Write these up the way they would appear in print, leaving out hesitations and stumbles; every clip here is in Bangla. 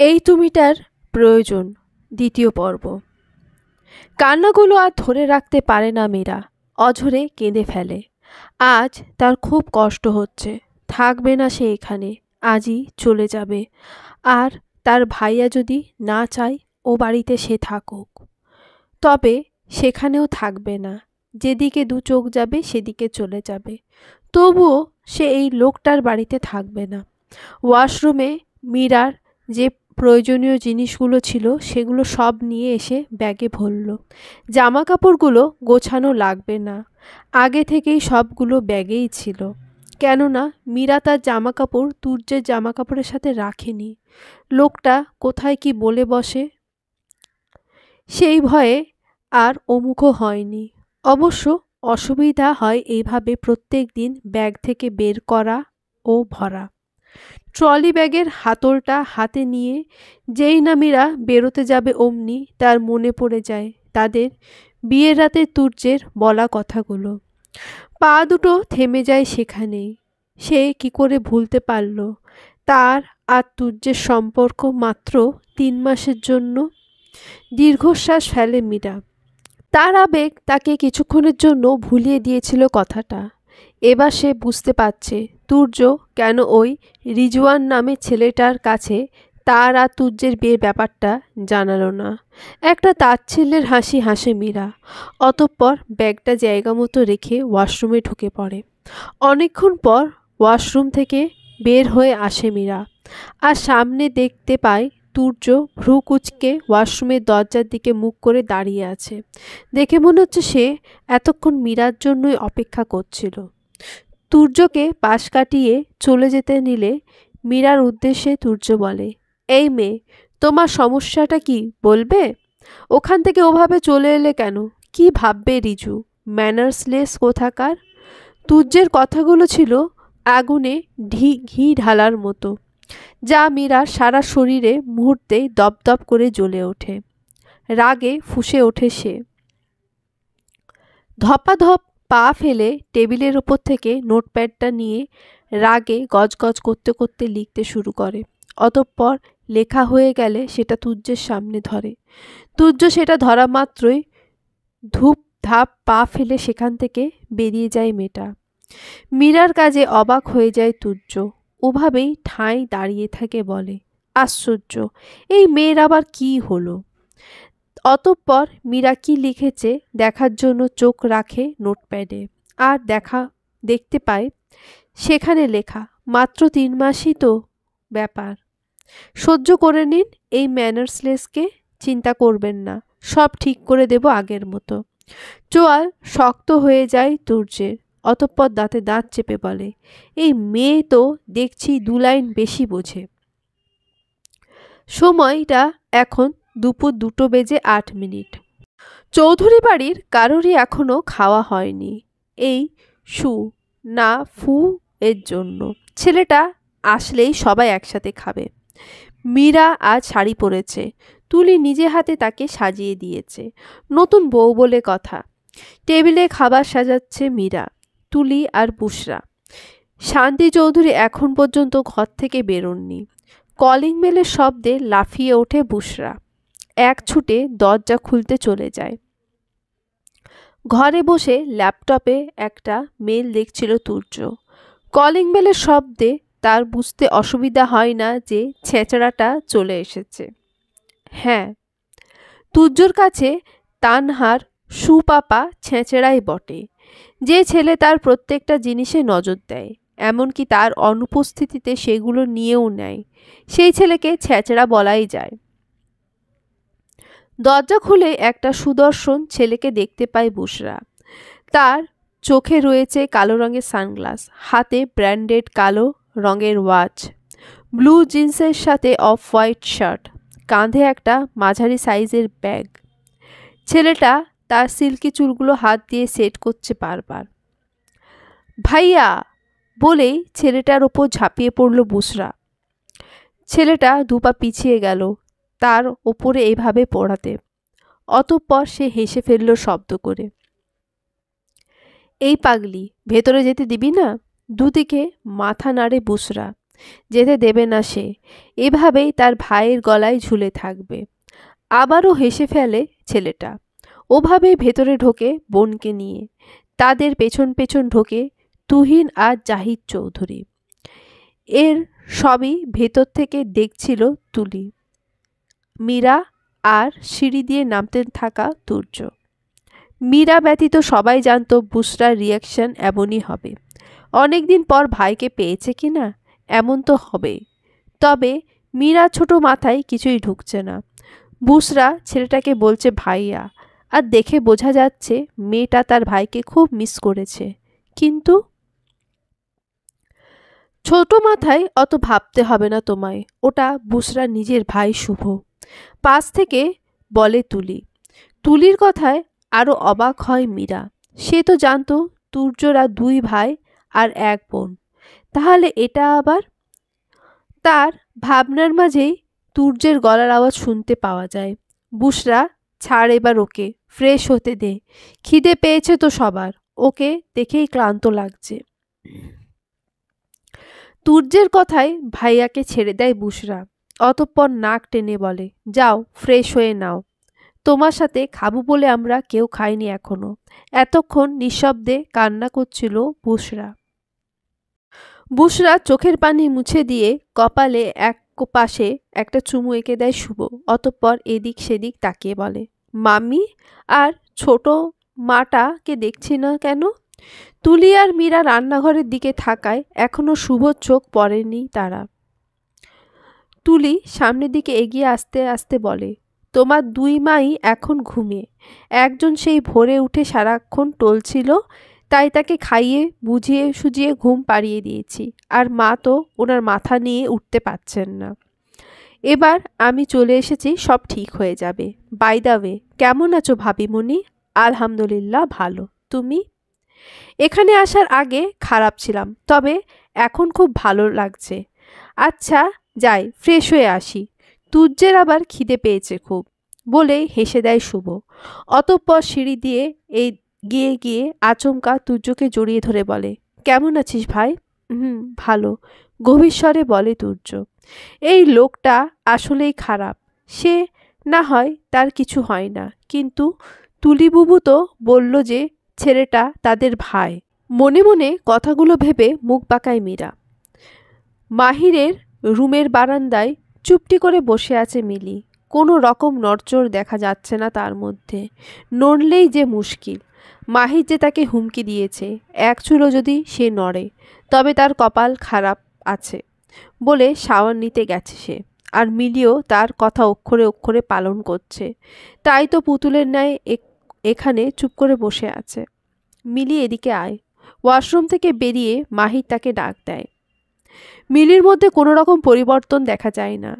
এই তুমিটার প্রয়োজন। দ্বিতীয় পর্ব। কান্নাগুলো আর ধরে রাখতে পারে না মীরা, অঝরে কেঁদে ফেলে। আজ তার খুব কষ্ট হচ্ছে। থাকবে না সে এখানে, আজই চলে যাবে। আর তার ভাইয়া যদি না চায় ও বাড়িতে সে থাকুক, তবে সেখানেও থাকবে না। যেদিকে দু চোখ যাবে সেদিকে চলে যাবে। তবুও সে এই লোকটার বাড়িতে থাকবে না। ওয়াশরুমে মীরার যে প্রয়োজনীয় জিনিসগুলো ছিল সেগুলো সব নিয়ে এসে ব্যাগে ভরল। জামা কাপড়গুলো গোছানো লাগবে না, আগে থেকেই সবগুলো ব্যাগেই ছিল। কেননা মীরা তার জামা কাপড় তুর্যের জামা কাপড়ের সাথে রাখেনি। লোকটা কোথায় কি বলে বসে সেই ভয়ে আর ওমুখও হয়নি। অবশ্য অসুবিধা হয় এইভাবে প্রত্যেক দিন ব্যাগ থেকে বের করা ও ভরা। ট্রলি ব্যাগের হাতলটা হাতে নিয়ে যেই না মীরা বেরোতে যাবে অমনি তার মনে পড়ে যায় তাদের বিয়ের রাতে তুর্যের বলা কথাগুলো। পা দুটো থেমে যায় সেখানেই। সে কি করে ভুলতে পারল তার আর তুর্যের সম্পর্ক মাত্র 3 মাসের জন্য। দীর্ঘশ্বাস ফেলে মীরা। তার আবেগ তাকে কিছুক্ষণের জন্য ভুলিয়ে দিয়েছিল কথাটা। এবার সে বুঝতে পারছে তুর্য কেন ওই রিজওয়ান নামে ছেলেটার কাছে তার আর তুর্যের বিয়ের ব্যাপারটা জানালো না। একটা তাচ্ছিল্যের হাসি হাসে মীরা। অতঃপর ব্যাগটা জায়গা মতো রেখে ওয়াশরুমে ঢুকে পড়ে। অনেকক্ষণ পর ওয়াশরুম থেকে বের হয়ে আসে মীরা, আর সামনে দেখতে পায় তুর্য ভ্রু কুঁচকে ওয়াশরুমের দরজার দিকে মুখ করে দাঁড়িয়ে আছে। দেখে মনে হচ্ছে সে এতক্ষণ মীরার জন্যই অপেক্ষা করছিল। তুর্যকে পাশ কাটিয়ে চলে যেতে নিলে মীরার উদ্দেশ্যে তুর্য বলে, এই মেয়ে, তোমার সমস্যাটা কি বলবে? ওখান থেকে ওভাবে চলে এলে কেন? কি ভাববে রিজু? ম্যানার্সলেস কোথাকার। তুর্যের কথাগুলো ছিল আগুনে ঘি ঢালার মতো, যা মীরার সারা শরীরে মুহূর্তেই দপদপ করে জ্বলে ওঠে। রাগে ফুঁসে ওঠে সে। ধপাধপ পা ফেলে টেবিলের ওপর থেকে নোটপ্যাডটা নিয়ে রাগে গজগজ করতে করতে লিখতে শুরু করে। অতঃপর লেখা হয়ে গেলে সেটা তুর্যের সামনে ধরে। তুর্য সেটা ধরা মাত্রই ধূপ ধাপ পা ফেলে সেখান থেকে বেরিয়ে যায় মেয়েটা। মীরার কাজে অবাক হয়ে যায় তুর্য। ওভাবেই ঠাঁই দাঁড়িয়ে থাকে, বলে, আশ্চর্য, এই মেয়ের আবার কি হলো? অতঃপর মীরা কি লিখেছে দেখার জন্য চোখ রাখে নোটপ্যাডে, আর দেখতে পায় সেখানে লেখা, মাত্র 3 মাসই তো ব্যাপার। সহ্য করে নিন এই ম্যানার্সলেসকে, চিন্তা করবেন না, সব ঠিক করে দেব আগের মতো। চোয়াল শক্ত হয়ে যায় তুর্যের। অতঃপর দাঁতে দাঁত চেপে বলে, এই মেয়ে তো দেখছি 2 লাইন বেশি বোঝে। সময়টা এখন দুপুর 2:08। চৌধুরী বাড়ির কারোরই এখনো খাওয়া হয়নি। এই সু না ফু এর জন্য। ছেলেটা আসলেই সবাই একসাথে খাবে। মীরা আজ শাড়ি পরেছে। তুলি নিজে হাতে তাকে সাজিয়ে দিয়েছে, নতুন বউ বলে কথা। টেবিলে খাবার সাজাচ্ছে মীরা, তুলি আর বুশরা। শান্তি চৌধুরী এখন পর্যন্ত ঘর থেকে বেরোননি। কলিং বেলের শব্দে লাফিয়ে ওঠে বুশরা। এক ছুটে দরজা খুলতে চলে যায়। ঘরে বসে ল্যাপটপে একটা মেল দেখছিল তুর্য। কলিং বেলের শব্দে তার বুঝতে অসুবিধা হয় না যে ছেঁচড়াটা চলে এসেছে। হ্যাঁ, তুর্যর কাছে তানহার সুপাপা ছেঁচড়াই বটে, যে ছেলে তার প্রত্যেকটা জিনিসে নজর দেয়, এমনকি তার অনুপস্থিতিতে সেগুলো নিয়েও নেয়। সেই ছেলেকে ছেঁচড়া বলাই যায়। দরজা খুলে একটা সুদর্শন ছেলেকে দেখতে পায় বুশরা। তার চোখে রয়েছে কালো রঙের সানগ্লাস, হাতে ব্র্যান্ডেড কালো রঙের ওয়াচ, ব্লু জিন্সের সাথে অফ হোয়াইট শার্ট, কাঁধে একটা মাঝারি সাইজের ব্যাগ। ছেলেটা তার সিল্কি চুলগুলো হাত দিয়ে সেট করছে বারবার। ভাইয়া বলেই ছেলেটার ওপর ঝাঁপিয়ে পড়ল বুশরা। ছেলেটা 2 পা পিছিয়ে গেল তার ওপরে এভাবে পড়াতে। অতঃপর সে হেসে ফেলল শব্দ করে। এই পাগলি, ভেতরে যেতে দিবি না? দুদিকে মাথা নাড়ে বুশরা। যেতে দেবে না সে। এভাবেই তার ভাইয়ের গলায় ঝুলে থাকবে। আবারও হেসে ফেলে ছেলেটা। ওভাবেই ভেতরে ঢোকে বোনকে নিয়ে। তাদের পেছন পেছন ঢোকে তুহিন আর জাহিদ চৌধুরী। এর সবই ভেতর থেকে দেখছিল তুলি, মীরা আর সিঁড়ি দিয়ে নামতে থাকা তুর্য। মীরা ব্যতীত সবাই জানতো বুসরার রিয়াকশন এমনই হবে। অনেকদিন পর ভাইকে পেয়েছে কিনা এমন তো হবেই। তবে মীরা ছোট মাথায় কিছুই ঢুকছে না। বুসরা ছেলেটাকে বলছে ভাইয়া, আর দেখে বোঝা যাচ্ছে মেয়েটা তার ভাইকে খুব মিস করেছে। কিন্তু ছোট মাথায় অত ভাবতে হবে না তোমায়, ওটা বুসরা নিজের ভাই শুভ। পাশ থেকে বলে তুলি। তুলির কথায় আরও অবাক হয় মীরা। সে তো জানতো তুর্যরা দুই ভাই আর এক বোন, তাহলে এটা আবার। তার ভাবনার মাঝেই তুর্যের গলার আওয়াজ শুনতে পাওয়া যায়। বুসরা, ছাড় এবার ওকে, ফ্রেশ হতে দে। খিদে পেয়েছে তো সবার, ওকে দেখেই ক্লান্ত লাগছে। তুর্যের কথায় ভাইয়াকে ছেড়ে দেয় বুসরা। অতঃপর নাক টেনে বলে, যাও ফ্রেশ হয়ে নাও। তোমার সাথে খাবো বলে আমরা কেউ খাইনি এখনো। এতক্ষণ নিঃশব্দে কান্না করছিল বুসরা। বুসরা চোখের পানি মুছে দিয়ে কপালে এক পাশে একটা চুমু এঁকে দেয় শুভ। অতঃপর এদিক সেদিক তাকিয়ে বলে, মাম্মি আর ছোট মাটাকে দেখছি না কেন? তুলি আর মীরা রান্নাঘরের দিকে থাকায় এখনো শুভর চোখ পড়েনি তারা। তুলি সামনের দিকে এগিয়ে আসতে আসতে বলে, তোমার দুই মাই এখন ঘুমিয়ে। একজন সেই ভোরে উঠে সারাক্ষণ টলছিল, তাই তাকে খাইয়ে বুঝিয়ে সুজিয়ে ঘুম পাড়িয়ে দিয়েছি। আর মা তো ওনার মাথা নিয়ে উঠতে পারছেন না। এবার আমি চলে এসেছি, সব ঠিক হয়ে যাবে। বাই দ্য ওয়ে, কেমন আছো ভাবিমণি? আলহামদুলিল্লাহ ভালো। তুমি? এখানে আসার আগে খারাপ ছিলাম, তবে এখন খুব ভালো লাগছে। আচ্ছা যাই, ফ্রেশ হয়ে আসি। তুর্যের আবার খিদে পেয়েছে খুব, বলেই হেসে দেয় শুভ। অতঃপর সিঁড়ি দিয়ে গিয়ে গিয়ে আচমকা তুর্যকে জড়িয়ে ধরে বলে, কেমন আছিস ভাই? ভালো, গভীর স্বরে বলে তুর্য। এই লোকটা আসলেই খারাপ। সে না হয় তার কিছু হয় না, কিন্তু তুলিবুবু তো বলল যে ছেলেটা তাদের ভাই। মনে মনে কথাগুলো ভেবে মুখ বাঁকায় মীরা। মাহিরের রুমের বারান্দায় চুপটি করে বসে আছে মিলি। কোনো রকম নড়চড় দেখা যাচ্ছে না তার মধ্যে। নড়লেই যে মুশকিল। মাহির যে তাকে হুমকি দিয়েছে, এক চুলো যদি সে নড়ে তবে তার কপাল খারাপ আছে বলে শাওয়ার নিতে গেছে সে। আর মিলিও তার কথা অক্ষরে অক্ষরে পালন করছে। তাই তো পুতুলের ন্যায় এখানে চুপ করে বসে আছে। মিলি এদিকে আয়। ওয়াশরুম থেকে বেরিয়ে মাহির তাকে ডাক দেয়। মিলির মধ্যে কোনো রকম পরিবর্তন দেখা যায় না।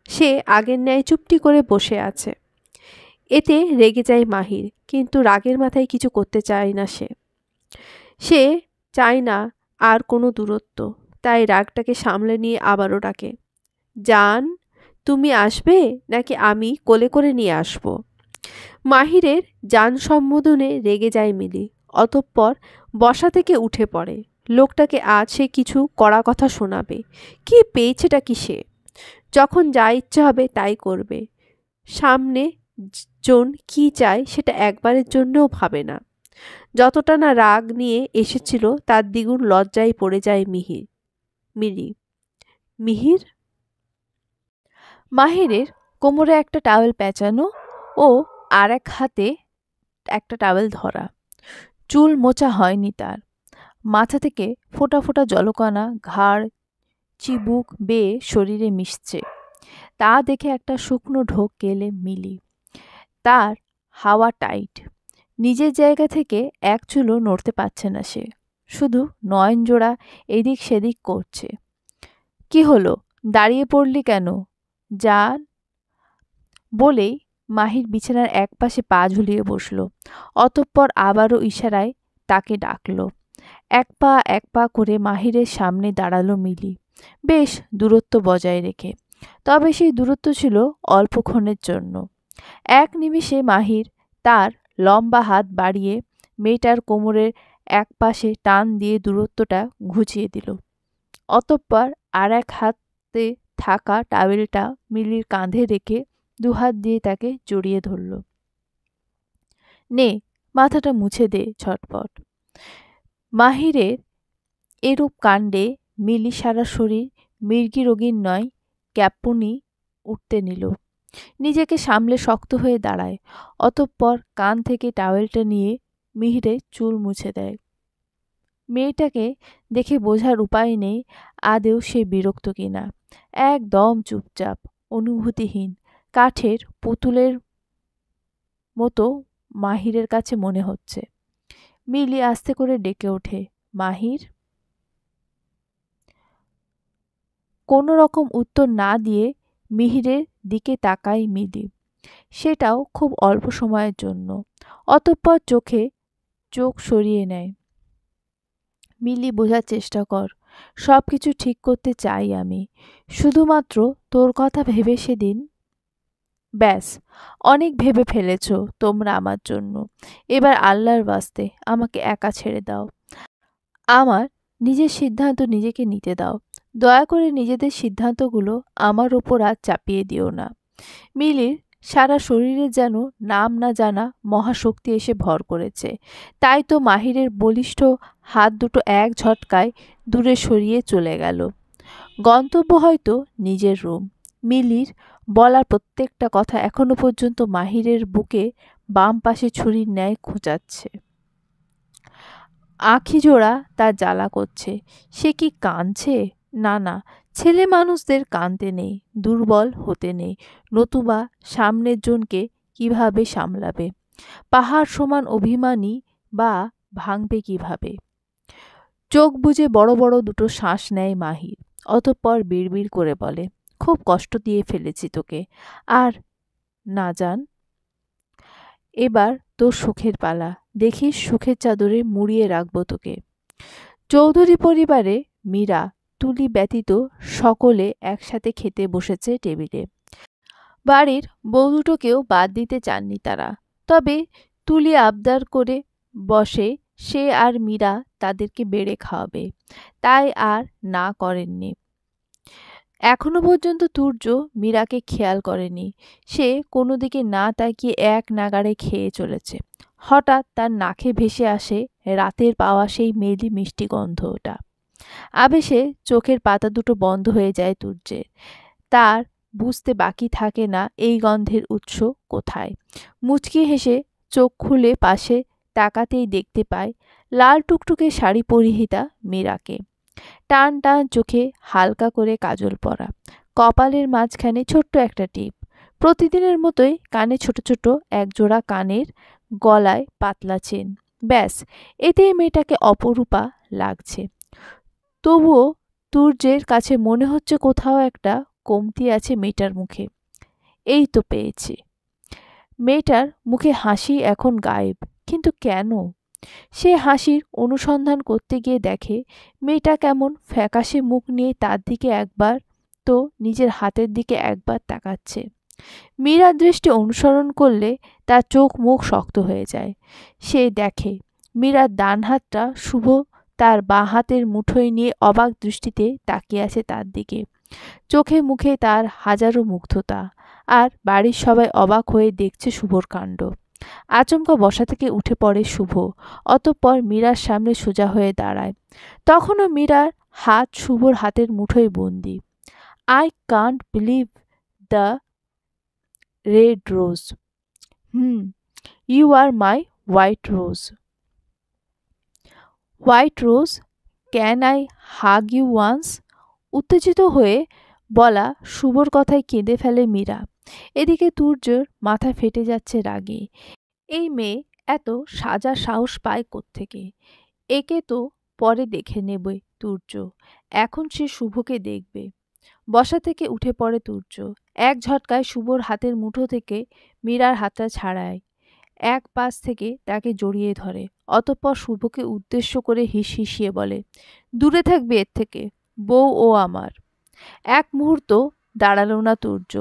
সে আগের ন্যায় চুপটি করে বসে আছে। এতে রেগে যায় মাহির, কিন্তু রাগের মাথায় কিছু করতে চায় না সে চায় না আর কোনো দূরত্ব। তাই রাগটাকে সামলে নিয়ে আবারও ডাকে, জান তুমি আসবে নাকি আমি কোলে করে নিয়ে আসব? মাহিরের জান সম্বোধনে রেগে যায় মিলি। অতঃপর বসা থেকে উঠে পড়ে। লোকটাকে আজ সে কিছু কড়া কথা শোনাবে। কি পেয়েছেটা কি সে? যখন যা ইচ্ছে হবে তাই করবে। সামনে জন কি চায় সেটা একবারের জন্যও ভাবে না। যতটা না রাগ নিয়ে এসেছিল তার দ্বিগুণ লজ্জায় পড়ে যায় মিহির। মাহিরের কোমরে একটা টাওয়েল পেঁচানো ও আর এক হাতে একটা টাওয়েল ধরা। চুল মোছা হয়নি তার। মাথা থেকে ফোঁটা ফোঁটা জলকণা ঘাড় চিবুক বেয়ে শরীরে মিশছে। তা দেখে একটা শুকনো ঢোক গেলে মিলি। তার হাওয়া টাইট। নিজের জায়গা থেকে এক চুলও নড়তে পারছে না সে। শুধু নয়ন জোড়া এদিক সেদিক করছে। কি হলো, দাঁড়িয়ে পড়লি কেন? যান বলেই মাহির বিছানার এক পাশে পা ঝুলিয়ে বসল। অতঃপর আবারও ইশারায় তাকে ডাকল। এক পা করে মাহিরের সামনে দাঁড়ালো মিলি, বেশ দূরত্ব বজায় রেখে। তবে সেই দূরত্ব ছিল অল্পক্ষণের জন্য। এক নিমিষে মাহির তার লম্বা হাত বাড়িয়ে মেয়েটার কোমরের এক পাশে টান দিয়ে দূরত্বটা ঘুচিয়ে দিল। অতঃপর আর এক হাতে থাকা টাওয়েলটা মিলির কাঁধে রেখে দুহাত দিয়ে তাকে জড়িয়ে ধরল। নে, মাথাটা মুছে দে ঝটপট। মাহিরের এরূপ কাণ্ডে মিলি সারা শরীর মির্গি রোগীর নয় ক্যাপুনি উঠতে নিল। নিজেকে সামলে শক্ত হয়ে দাঁড়ায়। অতঃপর কান থেকে টাওয়েলটা নিয়ে মিহিরের চুল মুছে দেয়। মেয়েটাকে দেখে বোঝার উপায় নেই আদেও সে বিরক্ত কিনা। একদম চুপচাপ, অনুভূতিহীন, কাঠের পুতুলের মতো মাহিরের কাছে মনে হচ্ছে। মিলি আস্তে করে ডেকে ওঠে, মাহির। কোনো রকম উত্তর না দিয়ে মিহিরের দিকে তাকায় মিলি, সেটাও খুব অল্প সময়ের জন্য। অতঃপর চোখ সরিয়ে নেয়। মিলি, বোঝার চেষ্টা কর, সব কিছু ঠিক করতে চাই আমি। শুধুমাত্র তোর কথা ভেবে সেদিন। ব্যাস, অনেক ভেবে ফেলেছ তোমরা আমার জন্য। এবার আল্লাহর বাস্তে আমাকে একা ছেড়ে দাও। আমার নিজের সিদ্ধান্ত নিজেকে নিতে দাও। দয়া করে নিজেদের সিদ্ধান্তগুলো আমার ওপর আর চাপিয়ে দিও না। মিলির সারা শরীরে যেন নাম না জানা মহাশক্তি এসে ভর করেছে। তাই তো মাহিরের বলিষ্ঠ হাত দুটো এক ঝটকায় দূরে সরিয়ে চলে গেল। গন্তব্য হয়তো নিজের রুম। মিলির বলা প্রত্যেকটা কথা এখনো পর্যন্ত মাহিরের বুকে বাম পাশে ছুরির ন্যায় খোঁচাচ্ছে। আখিজোড়া তার জ্বালা করছে। সে কি কাঁদছে? না না, ছেলে মানুষদের কাঁদতে নেই, দুর্বল হতে নেই, নতুবা সামনের জনকে কিভাবে সামলাবে? পাহাড় সমান অভিমানী বা ভাঙবে কিভাবে? চোখ বুজে বড় বড় দুটো শ্বাস নেয় মাহির। অতঃপর বিড়বিড় করে বলে, খুব কষ্ট দিয়ে ফেলেছি তোকে। আর না জান, এবার তোর সুখের পালা। দেখিস সুখের চাদরে মুড়িয়ে রাখবো তোকে। চৌধুরী পরিবারে মীরা, তুলি ব্যতীত সকলে একসাথে খেতে বসেছে টেবিলে। বাড়ির বউ দুটোকেও বাদ দিতে চাননি তারা। তবে তুলি আবদার করে বসে সে আর মীরা তাদেরকে বেড়ে খাওয়াবে, তাই আর না করেননি। এখনো পর্যন্ত তুর্য মীরাকে খেয়াল করেনি। সে কোনো দিকে না তাকিয়ে এক নাগাড়ে খেয়ে চলেছে। হঠাৎ তার নাকে ভেসে আসে রাতের পাওয়া সেই মেলি মিষ্টি গন্ধটা। আবেশে চোখের পাতা দুটো বন্ধ হয়ে যায় তুর্যের। তার বুঝতে বাকি থাকে না এই গন্ধের উৎস কোথায়। মুচকি হেসে চোখ খুলে পাশে তাকাতেই দেখতে পায় লাল টুকটুকে শাড়ি পরিহিতা মীরাকে। টান টান চোখে হালকা করে কাজল পরা, কপালের মাঝখানে ছোট্ট একটা টিপ। প্রতিদিনের মতোই কানে ছোট ছোট একজোড়া কানের, গলায় পাতলা চেন। ব্যাস, এতেই মেয়েটাকে অপরূপা লাগছে। তবুও তুর্যের কাছে মনে হচ্ছে কোথাও একটা কমতি আছে মেয়েটার মুখে। এই তো পেয়েছি। মেয়েটার মুখে হাসি এখন গায়েব, কিন্তু কেন? সে হাসির অনুসন্ধান করতে গিয়ে দেখে মেয়েটা কেমন ফ্যাকাশে মুখ নিয়ে তার দিকে একবার, তো নিজের হাতের দিকে একবার তাকাচ্ছে। মীরার দৃষ্টি অনুসরণ করলে তার চোখ মুখ শক্ত হয়ে যায়। সে দেখে মীরার ডান হাতটা শুভ তার বাঁ হাতের মুঠোয় নিয়ে অবাক দৃষ্টিতে তাকিয়ে আছে তার দিকে। চোখে মুখে তার হাজারো মুগ্ধতা। আর বাড়ির সবাই অবাক হয়ে দেখছে শুভর কাণ্ড। আচমকা বসা থেকে উঠে পড়ে শুভ। অতঃপর মীরার সামনে সোজা হয়ে দাঁড়ায়। তখনও মীরার হাত শুভর হাতের মুঠোয় বন্দি। I can't believe the red rose. You are my white rose. White rose, can I hug you once? উত্তেজিত হয়ে বলা শুভর কথায় কেঁদে ফেলে মীরা। এদিকে তুর্যর মাথা ফেটে যাচ্ছে রাগে। এই মেয়ে এত সাজার সাহস পায় কোত্থেকে? একে তো পরে দেখে নেবে তুর্য, এখন সে শুভকে দেখবে। বসা থেকে উঠে পড়ে তুর্য। এক ঝটকায় শুভর হাতের মুঠো থেকে মীরার হাতটা ছাড়ায়, এক পাশ থেকে তাকে জড়িয়ে ধরে। অতঃপর শুভকে উদ্দেশ্য করে হিসিয়ে বলে, দূরে থাকবে এর থেকে, বউ ও আমার। এক মুহূর্ত দাঁড়ালো না তুর্য।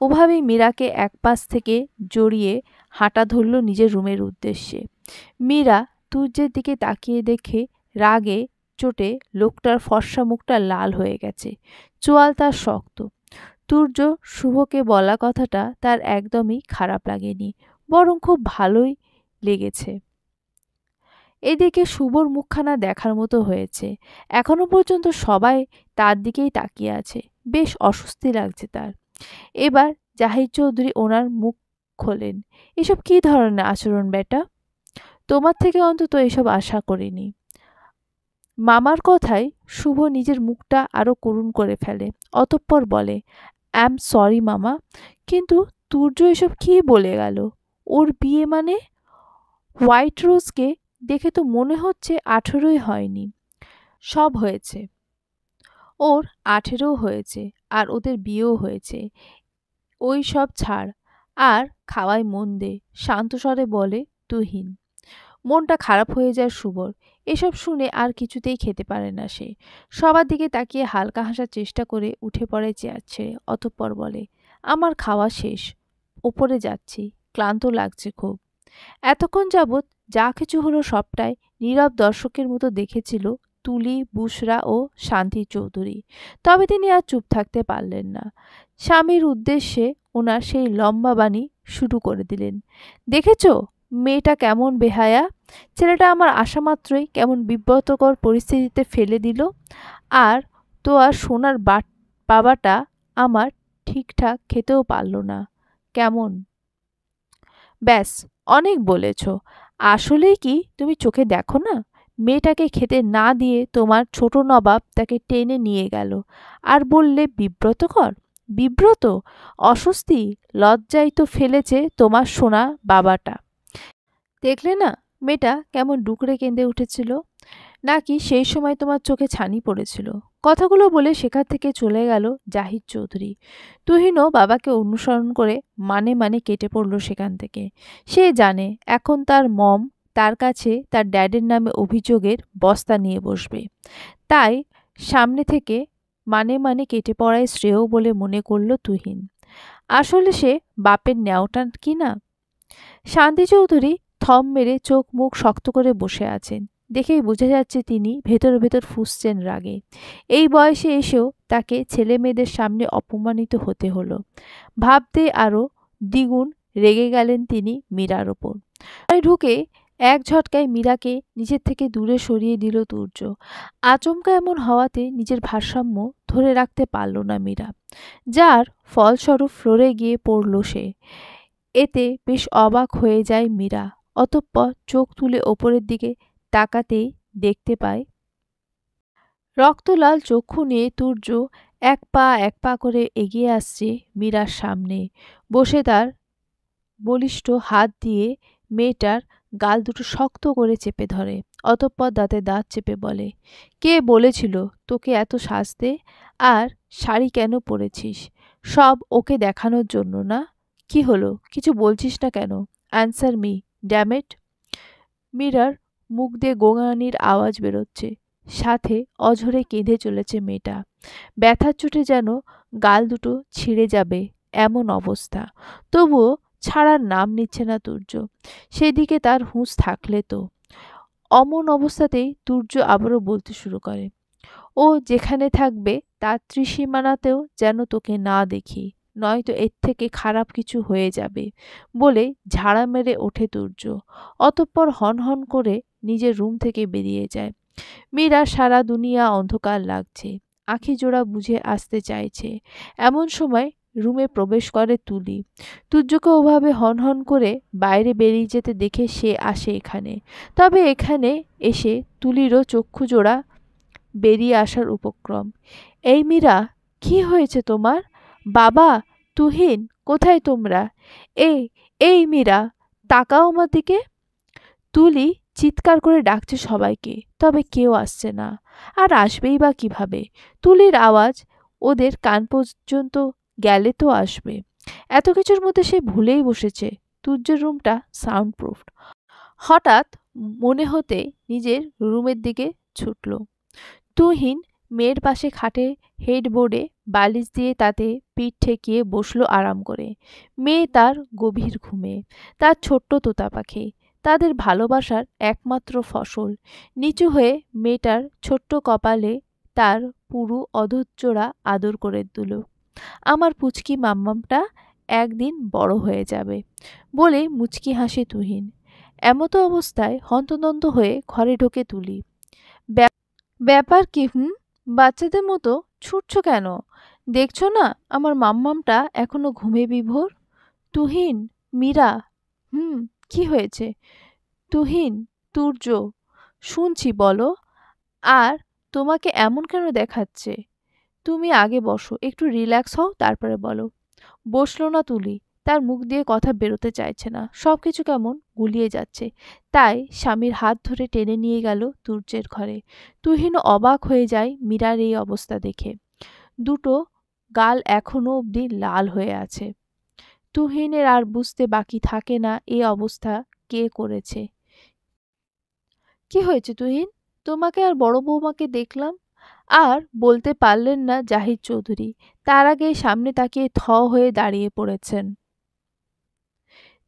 ওভাবেই মীরাকে এক পাশ থেকে জড়িয়ে হাঁটা ধরল নিজের রুমের উদ্দেশ্যে। মীরা তুর্যের দিকে তাকিয়ে দেখে রাগে চোটে লোকটার ফর্সা মুখটা লাল হয়ে গেছে, চোয়াল তার শক্ত। তুর্য শুভকে বলা কথাটা তার একদমই খারাপ লাগেনি, বরং খুব ভালোই লেগেছে। এদিকে শুভর মুখখানা দেখার মতো হয়েছে। এখনো পর্যন্ত সবাই তার দিকেই তাকিয়ে আছে, বেশ অস্বস্তি লাগছে তার। এবার জাহিদ চৌধুরী ওনার মুখ খোলেন। এসব কি ধরনের আচরণ বেটা? তোমার থেকে অন্তত এসব আশা করিনি। মামার কথায় শুভ নিজের মুখটা আরো করুণ করে ফেলে, অতঃপর বলে, অ্যাম সরি মামা, কিন্তু তুর্য এসব কি বলে গেল? ওর বিয়ে মানে? হোয়াইট রোজকে দেখে তো মনে হচ্ছে 18ই হয়নি। সব হয়েছে, ওর 18 হয়েছে, আর ওদের বিয়েও হয়েছে। ওই সব ছাড়, আর খাওয়ায় মন দে, শান্ত স্বরে বলে তুহিন। মনটা খারাপ হয়ে যায় শুভর। এসব শুনে আর কিছুতেই খেতে পারে না সে। সবার দিকে তাকিয়ে হালকা হাসার চেষ্টা করে উঠে পড়ে চেয়ার ছেড়ে, অতঃপর বলে, আমার খাওয়া শেষ, ওপরে যাচ্ছি, ক্লান্ত লাগছে খুব। এতক্ষণ যাবৎ যা কিছু হলো সবটাই নীরব দর্শকের মতো দেখেছিল তুলি, বুশরা ও শান্তি চৌধুরী। তবে তিনি আর চুপ থাকতে পারলেন না। স্বামীর উদ্দেশ্যে ওনার সেই লম্বা বাণী শুরু করে দিলেন। দেখেছ মেয়েটা কেমন বেহায়া? ছেলেটা আমার আসা মাত্রই কেমন বিব্রতকর পরিস্থিতিতে ফেলে দিল। আর তো আর সোনার বাবাটা আমার ঠিকঠাক খেতেও পারল না। কেমন? ব্যাস, অনেক বলেছ। আসলেই কি তুমি চোখে দেখো না? মেয়েটাকে খেতে না দিয়ে তোমার ছোট নবাব তাকে টেনে নিয়ে গেল, আর বললে বিব্রতকর? বিব্রত, অস্বস্তি, লজ্জায় তো ফেলেছে তোমার সোনা বাবাটা। দেখলে না মেয়েটা কেমন ডুকরে কেঁদে উঠেছিল? নাকি সেই সময় তোমার চোখে ছানি পড়েছিল? কথাগুলো বলে সেখান থেকে চলে গেল জাহিদ চৌধুরী। তুহিনও বাবাকে অনুসরণ করে মানে মানে কেটে পড়ল সেখান থেকে। সে জানে এখন তার মম তার কাছে তার ড্যাডের নামে অভিযোগের বস্তা নিয়ে বসবে। তাই সামনে থেকে মানে মানে কেটে পড়াই শ্রেয় বলে মনে করল তুহিন। আসলে সে বাপের ন্যাওটা কি না? শান্তি চৌধুরী থম মেরে চোখ মুখ শক্ত করে বসে আছেন। দেখেই বোঝা যাচ্ছে তিনি ভেতর ভেতর ফুঁসছেন রাগে। এই বয়সে এসেও তাকে ছেলে মেয়েদের সামনে অপমানিত হতে হলো। ভাবতে আরও দ্বিগুণ রেগে গেলেন তিনি মীরার ওপর। ঢুকে এক ঝটকায় মীরাকে নিজের থেকে দূরে সরিয়ে দিল তুর্য। আচমকা এমন হওয়াতে নিজের ভারসাম্য ধরে রাখতে পারল না মীরা, যার ফলস্বরূপ ফ্লোরে গিয়ে পড়ল সে। এতে বেশ অবাক হয়ে যায় মীরা। অতঃপর চোখ তুলে ওপরের দিকে তাকাতেই দেখতে পায় রক্তলাল চক্ষু নিয়ে তুর্য এক পা করে এগিয়ে আসছে মীরার সামনে, বসে তার বলিষ্ঠ হাত দিয়ে মেয়েটার গাল দুটো শক্ত করে চেপে ধরে। অতঃপর দাঁতে দাঁত চেপে বলে, কে বলেছিল তোকে এত সাজতে? আর শাড়ি কেন পরেছিস? সব ওকে দেখানোর জন্য না? কি হলো, কিছু বলছিস না কেন? Answer me, damn it. মীরার মুখ দিয়ে গোঙানির আওয়াজ বেরোচ্ছে, সাথে অঝরে কেঁদে চলেছে মেয়েটা। ব্যথার চোটে যেন গাল দুটো ছিঁড়ে যাবে এমন অবস্থা। তবুও ছাড়ার নাম নিচ্ছে না তুর্য। সেদিকে তার হুঁশ থাকলে তো। অমন অবস্থাতেই তুর্য আবারও বলতে শুরু করে, ও যেখানে থাকবে তার ত্রিসীমানাতেও যেন তোকে না দেখি, নয়তো এর থেকে খারাপ কিছু হয়ে যাবে বলে ঝাড়া মেরে ওঠে তুর্য। অতঃপর হনহন করে নিজের রুম থেকে বেরিয়ে যায়। মীরা সারা দুনিয়া অন্ধকার লাগছে, আঁখি জোড়া বুঝে আসতে চাইছে। এমন সময় রুমে প্রবেশ করে তুলি। তুর্যকে ওভাবে হনহন করে বাইরে বেরিয়ে যেতে দেখে সে আসে এখানে। তবে এখানে এসে তুলিরও চক্ষু জোড়া বেরিয়ে আসার উপক্রম। এই মীরা, কি হয়েছে তোমার? বাবা, তুহিন, কোথায় তোমরা? এই এই মীরা, তাকাও আমার দিকে। তুলি চিৎকার করে ডাকছে সবাইকে, তবে কেউ আসছে না। আর আসবেই বা কিভাবে? তুলির আওয়াজ ওদের কান পর্যন্ত গেলে তো আসবে। এত কিছুর মধ্যে সে ভুলেই বসেছে তুর্যের রুমটা সাউন্ড প্রুফ। হঠাৎ মনে হতে নিজের রুমের দিকে ছুটল। তুহিন মেয়ের পাশে খাটে হেডবোর্ডে বালিশ দিয়ে তাতে পিঠ ঠেকিয়ে বসলো আরাম করে। মেয়ে তার গভীর ঘুমে, তার ছোট্ট তোতা পাখি। তাদের ভালোবাসার একমাত্র ফসল। নিচু হয়ে মেয়েটার ছোট্ট কপালে তার পুরু অধৈর্যরা আদর করে দিল। আমার পুচকি মাম্মামটা একদিন বড় হয়ে যাবে বলে মুচকি হাসে তুহিন। এমতো অবস্থায় হন্তদন্ত হয়ে ঘরে ঢোকে তুলি। ব্যাপার কি বাচ্চাদের মতো ছুটছো কেন? দেখছো না আমার মাম্মামটা এখনো ঘুমে বিভোর? তুহিন, মীরা, কি হয়েছে? তুহিন, তুর্য, শুনছি বলো। আর তোমাকে এমন কেন দেখাচ্ছে? তুমি আগে বসো, একটু রিল্যাক্স হও, তারপরে বলো। বসলো না তুলি। তার মুখ দিয়ে কথা বেরোতে চাইছে না, সবকিছু কেমন গুলিয়ে যাচ্ছে। তাই স্বামীর হাত ধরে টেনে নিয়ে গেল তুর্যের ঘরে। তুহিন অবাক হয়ে যায় মীরার এই অবস্থা দেখে। দুটো গাল এখনো অবধি লাল হয়ে আছে। তুহিনের আর বুঝতে বাকি থাকে না এই অবস্থা কে করেছে। কি হয়েছে তুহিন? তোমাকে আর বড় বৌমাকে দেখলাম। আর বলতে পারলেন না জাহিদ চৌধুরী। তার আগে সামনে তাকিয়ে থ হয়ে দাঁড়িয়ে পড়েছেন।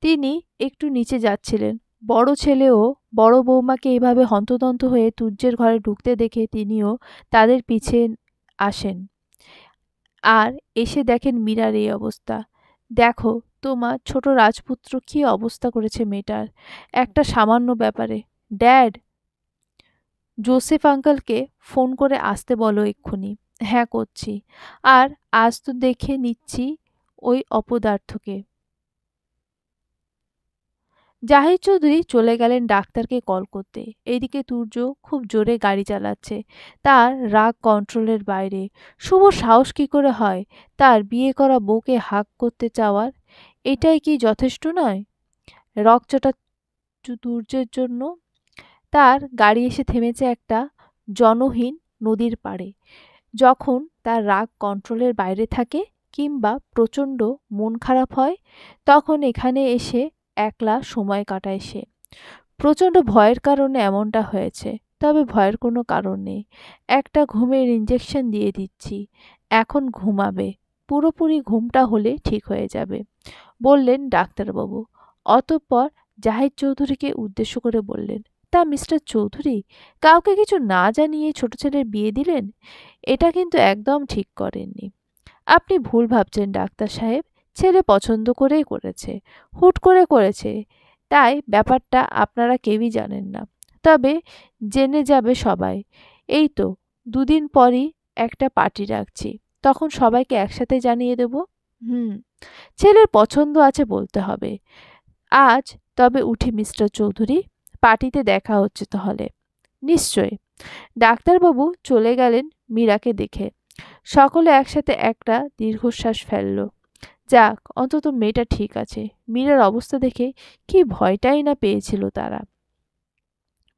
তিনি একটু নিচে যাচ্ছিলেন। বড় ছেলেও বড় বৌমাকে এভাবে হন্তদন্ত হয়ে তুর্যের ঘরে ঢুকতে দেখে তিনিও তাদের পিছে আসেন। আর এসে দেখেন মীরার এই অবস্থা। দেখো তোমার ছোট রাজপুত্র কি অবস্থা করেছে মেয়েটার, একটা সামান্য ব্যাপারে। ড্যাড, জোসেফ আঙ্কেলকে ফোন করে আসতে বলো এক্ষুনি। হ্যাঁ, করছি। আর আজ তো দেখে নিচ্ছি ওই অপদার্থকে। জাহিদ চৌধুরী চলে গেলেন ডাক্তারকে কল করতে। এদিকে তুর্য খুব জোরে গাড়ি চালাচ্ছে। তার রাগ কন্ট্রোলের বাইরে। শুভ সাহস কি করে হয় তার বিয়ে করা বউকে হাক করতে চাওয়ার? এটাই কি যথেষ্ট নয় রকচটা তুর্যের জন্য? তার গাড়ি এসে থেমেছে একটা জনহীন নদীর পাড়ে। যখন তার রাগ কন্ট্রোলের বাইরে থাকে কিংবা প্রচণ্ড মন খারাপ হয়, তখন এখানে এসে একলা সময় কাটায় সে। প্রচণ্ড ভয়ের কারণে এমনটা হয়েছে, তবে ভয়ের কোনো কারণ নেই। একটা ঘুমের ইঞ্জেকশন দিয়ে দিচ্ছি, এখন ঘুমাবে। পুরোপুরি ঘুমটা হলে ঠিক হয়ে যাবে, বললেন ডাক্তারবাবু। অতঃপর জাহিদ চৌধুরীকে উদ্দেশ্য করে বললেন, তা মিস্টার চৌধুরী, কাউকে কিছু না জানিয়ে ছোট ছেলের বিয়ে দিলেন? এটা কিন্তু একদম ঠিক করেননি। আপনি ভুল ভাবছেন ডাক্তার সাহেব। ছেলে পছন্দ করেই করেছে, হুট করে করেছে। তাই ব্যাপারটা আপনারা কেউই জানেন না, তবে জেনে যাবে সবাই। এই তো দুদিন পরই একটা পার্টি রাখছি, তখন সবাইকে একসাথে জানিয়ে দেব। ছেলের পছন্দ আছে বলতে হবে। আজ তবে উঠি মিস্টার চৌধুরী, পার্টিতে দেখা হচ্ছে তাহলে। নিশ্চয়। ডাক্তারবাবু চলে গেলেন মীরাকে দেখে। সকলে একসাথে একটা দীর্ঘশ্বাস ফেলল। যাক, অন্তত মেয়েটা ঠিক আছে। মীরার অবস্থা দেখে কি ভয়টাই না পেয়েছিল তারা।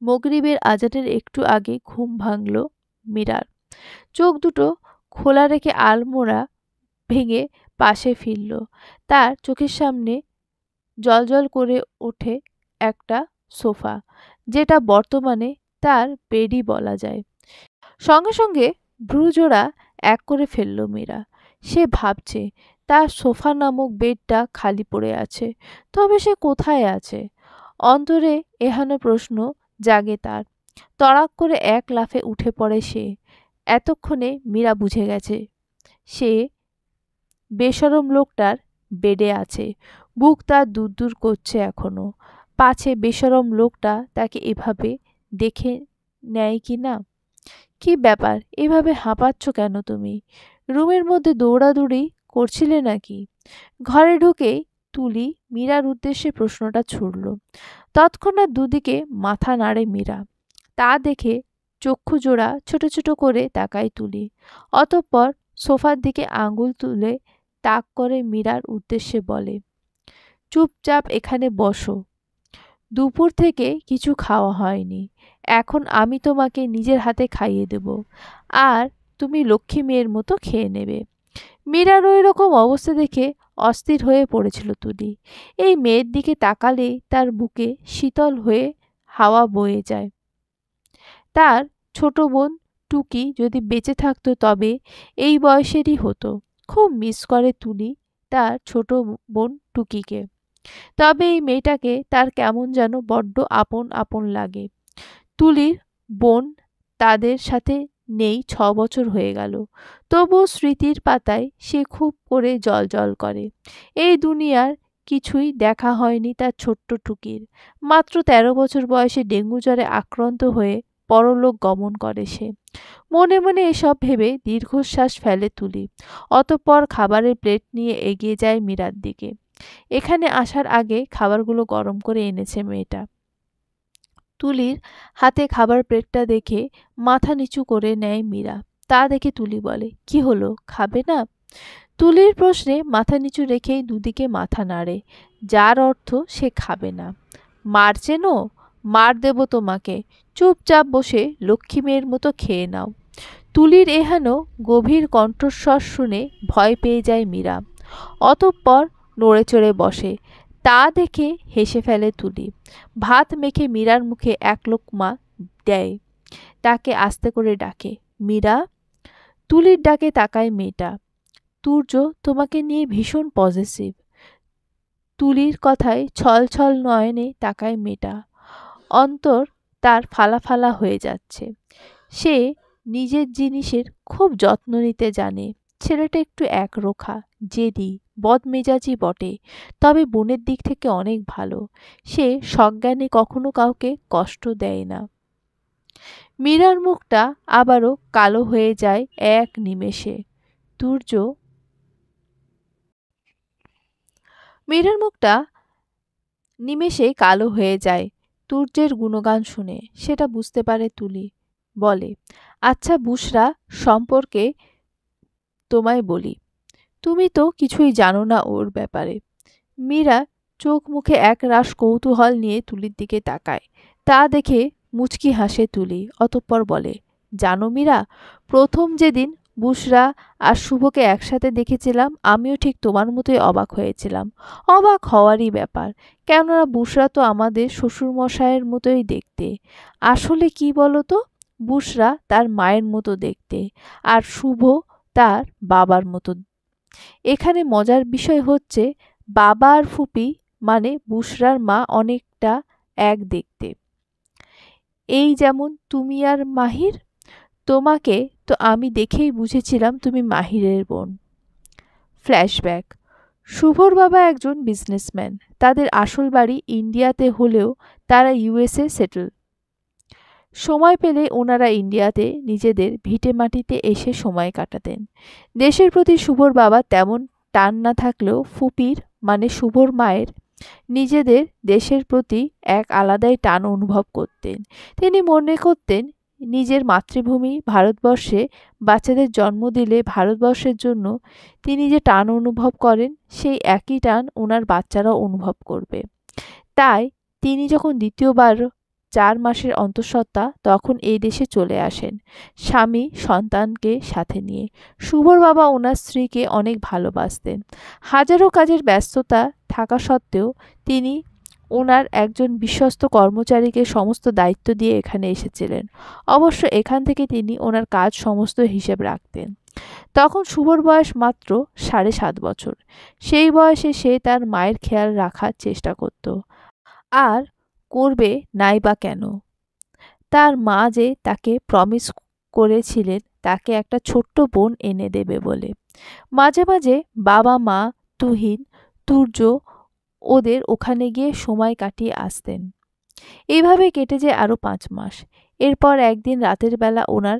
মগরিবের আজানের একটু আগে ঘুম ভাঙল মীরার। চোখ দুটো খোলা রেখে আলমোড়া ভেঙে পাশে ফিরল। তার চোখের সামনে জ্বলজ্বল করে ওঠে একটা সোফা, যেটা বর্তমানে তার বেডই বলা যায়। সঙ্গে সঙ্গে ভ্রুজোড়া এক করে ফেলল মীরা। সে ভাবছে তার সোফা নামক বেডটা খালি পড়ে আছে, তবে সে কোথায় আছে? অন্তরে এহেন প্রশ্ন জাগে তার। তড়াক করে এক লাফে উঠে পড়ে সে। এতক্ষণে মীরা বুঝে গেছে সে বেশরম লোকটার বেডে আছে। বুক তার দূর দূর করছে এখনো, পাছে বেশরম লোকটা তাকে এভাবে দেখে নেয় কি না। কি ব্যাপার, এভাবে হাঁপাচ্ছ কেন তুমি? রুমের মধ্যে দৌড়াদৌড়ি করছিলে নাকি? ঘরে ঢুকেই তুলি মীরার উদ্দেশ্যে প্রশ্নটা ছুড়ল। তৎক্ষণাৎ দুদিকে মাথা নাড়ে মীরা। তা দেখে চক্ষু জোড়া ছোট ছোট করে তাকায় তুলি। অতঃপর সোফার দিকে আঙুল তুলে তাক করে মীরার উদ্দেশ্যে বলে, চুপচাপ এখানে বসো। দুপুর থেকে কিছু খাওয়া হয়নি, এখন আমি তোমাকে নিজের হাতে খাইয়ে দেব, আর তুমি লক্ষ্মী মেয়ের মতো খেয়ে নেবে। মীরার ওই রকম অবস্থা দেখে অস্থির হয়ে পড়েছিল তুলি। এই মেয়ের দিকে তাকালেই তার বুকে শীতল হয়ে হাওয়া বয়ে যায়। তার ছোট বোন টুকি যদি বেঁচে থাকতো তবে এই বয়সেরই হতো। খুব মিস করে তুলি তার ছোট বোন টুকিকে। তবে এই মেয়েটাকে তার কেমন যেন বড্ড আপন আপন লাগে। তুলির বোন তাদের সাথে নেই ৬ বছর হয়ে গেল, তবুও স্মৃতির পাতায় সে খুব করে জ্বলজ্বল করে। এই দুনিয়ার কিছুই দেখা হয়নি তার ছোট্ট টুকির। মাত্র ১৩ বছর বয়সে ডেঙ্গু জ্বরে আক্রান্ত হয়ে পরলোক গমন করে সে। মনে মনে এসব ভেবে দীর্ঘশ্বাস ফেলে তুলি। অতঃপর খাবারের প্লেট নিয়ে এগিয়ে যায় মীরার দিকে। এখানে আসার আগে খাবারগুলো গরম করে এনেছে মেয়েটা। তুলির হাতে খাবার প্লেটটা দেখে মাথা নিচু করে নেয় মীরা। তা দেখে তুলি বলে, কি হলো, খাবে না? তুলির প্রশ্নে মাথা নিচু রেখেই দুদিকে মাথা নাড়ে, যার অর্থ সে খাবে না। মার চেনো? মার দেব তোমাকে। চুপচাপ বসে লক্ষ্মী মেয়ের মতো খেয়ে নাও। তুলির এহেন গভীর কণ্ঠস্বর শুনে ভয় পেয়ে যায় মীরা। অতঃপর নড়ে চড়ে বসে। তা দেখে হেসে ফেলে তুলি। ভাত মেখে মীরার মুখে এক লোকমা দেয়। তাকে আস্তে করে ডাকে, মীরা। তুলির ডাকে তাকায় মেয়েটা। তুর্য তোমাকে নিয়ে ভীষণ পজেসিভ। তুলির কথায় ছল ছল নয়নে তাকায় মেয়েটা। অন্তর তার ফালা ফালা হয়ে যাচ্ছে। সে নিজের জিনিসের খুব যত্ন নিতে জানে। ছেলেটা একটু একরোখা, জেদি, বদমেজাজি বটে, তবে বোনের দিক থেকে অনেক ভালো। সে সজ্ঞানে কখনো কাউকে কষ্ট দেয় না। মীরার মুখটা আবারও কালো হয়ে যায় এক নিমেষে। তুর্য মীরার মুখটা নিমেষেই কালো হয়ে যায় তুর্যের গুণগান শুনে। সেটা বুঝতে পারে তুলি। বলে, আচ্ছা বুশরা সম্পর্কে তোমায় বলি, তুমি তো কিছুই জানো না ওর ব্যাপারে। মীরা চোখ মুখে এক রাশ কৌতূহল নিয়ে তুলির দিকে তাকায়। তা দেখে মুচকি হাসে তুলি। অতঃপর বলে, জানো মীরা, প্রথম যেদিন বুশরা আর শুভকে একসাথে দেখেছিলাম আমিও ঠিক তোমার মতোই অবাক হয়েছিলাম। অবাক হওয়ারই ব্যাপার, কেননা বুশরা তো আমাদের শ্বশুরমশাইয়ের মতোই দেখতে। আসলে কি বলো তো, বুশরা তার মায়ের মতো দেখতে, আর শুভ তার বাবার মতো। এখানে মজার বিষয় হচ্ছে, বাবা আর ফুপি মানে বুশরার মা অনেকটা এক দেখতে। এই যেমন তুমি আর মাহির। তোমাকে তো আমি দেখেই বুঝেছিলাম তুমি মাহিরের বোন। ফ্ল্যাশব্যাক। শুভর বাবা একজন বিজনেসম্যান। তাদের আসল বাড়ি ইন্ডিয়াতে হলেও তারা ইউএসএ সেটেল। সময় পেলে ওনারা ইন্ডিয়াতে নিজেদের ভিটেমাটিতে এসে সময় কাটাতেন। দেশের প্রতি শুভর বাবা তেমন টান না থাকলেও ফুপির মানে শুভর মায়ের নিজেদের দেশের প্রতি এক আলাদাই টান অনুভব করতেন। তিনি মনে করতেন নিজের মাতৃভূমি ভারতবর্ষে বাচ্চাদের জন্ম দিলে ভারতবর্ষের জন্য তিনি যে টান অনুভব করেন সেই একই টান ওনার বাচ্চারাও অনুভব করবে। তাই তিনি যখন দ্বিতীয়বার ৪ মাসের অন্তঃসত্ত্বা তখন এই দেশে চলে আসেন স্বামী সন্তানকে সাথে নিয়ে। শুভর বাবা ওনার স্ত্রীকে অনেক ভালোবাসতেন। হাজারো কাজের ব্যস্ততা থাকা সত্ত্বেও তিনি ওনার একজন বিশ্বস্ত কর্মচারীকে সমস্ত দায়িত্ব দিয়ে এখানে এসেছিলেন। অবশ্য এখান থেকে তিনি ওনার কাজ সমস্ত হিসেব রাখতেন। তখন শুভর বয়স মাত্র ৭.৫ বছর। সেই বয়সে সে তার মায়ের খেয়াল রাখার চেষ্টা করত। আর করবে নাই বা কেন? তার মা যে তাকে প্রমিস করেছিলেন তাকে একটা ছোট্ট বোন এনে দেবে বলে। মাঝে মাঝে বাবা মা, তুহিন, তুর্য ওদের ওখানে গিয়ে সময় কাটিয়ে আসতেন। এইভাবে কেটে যায় আরও ৫ মাস। এরপর একদিন রাতের বেলা ওনার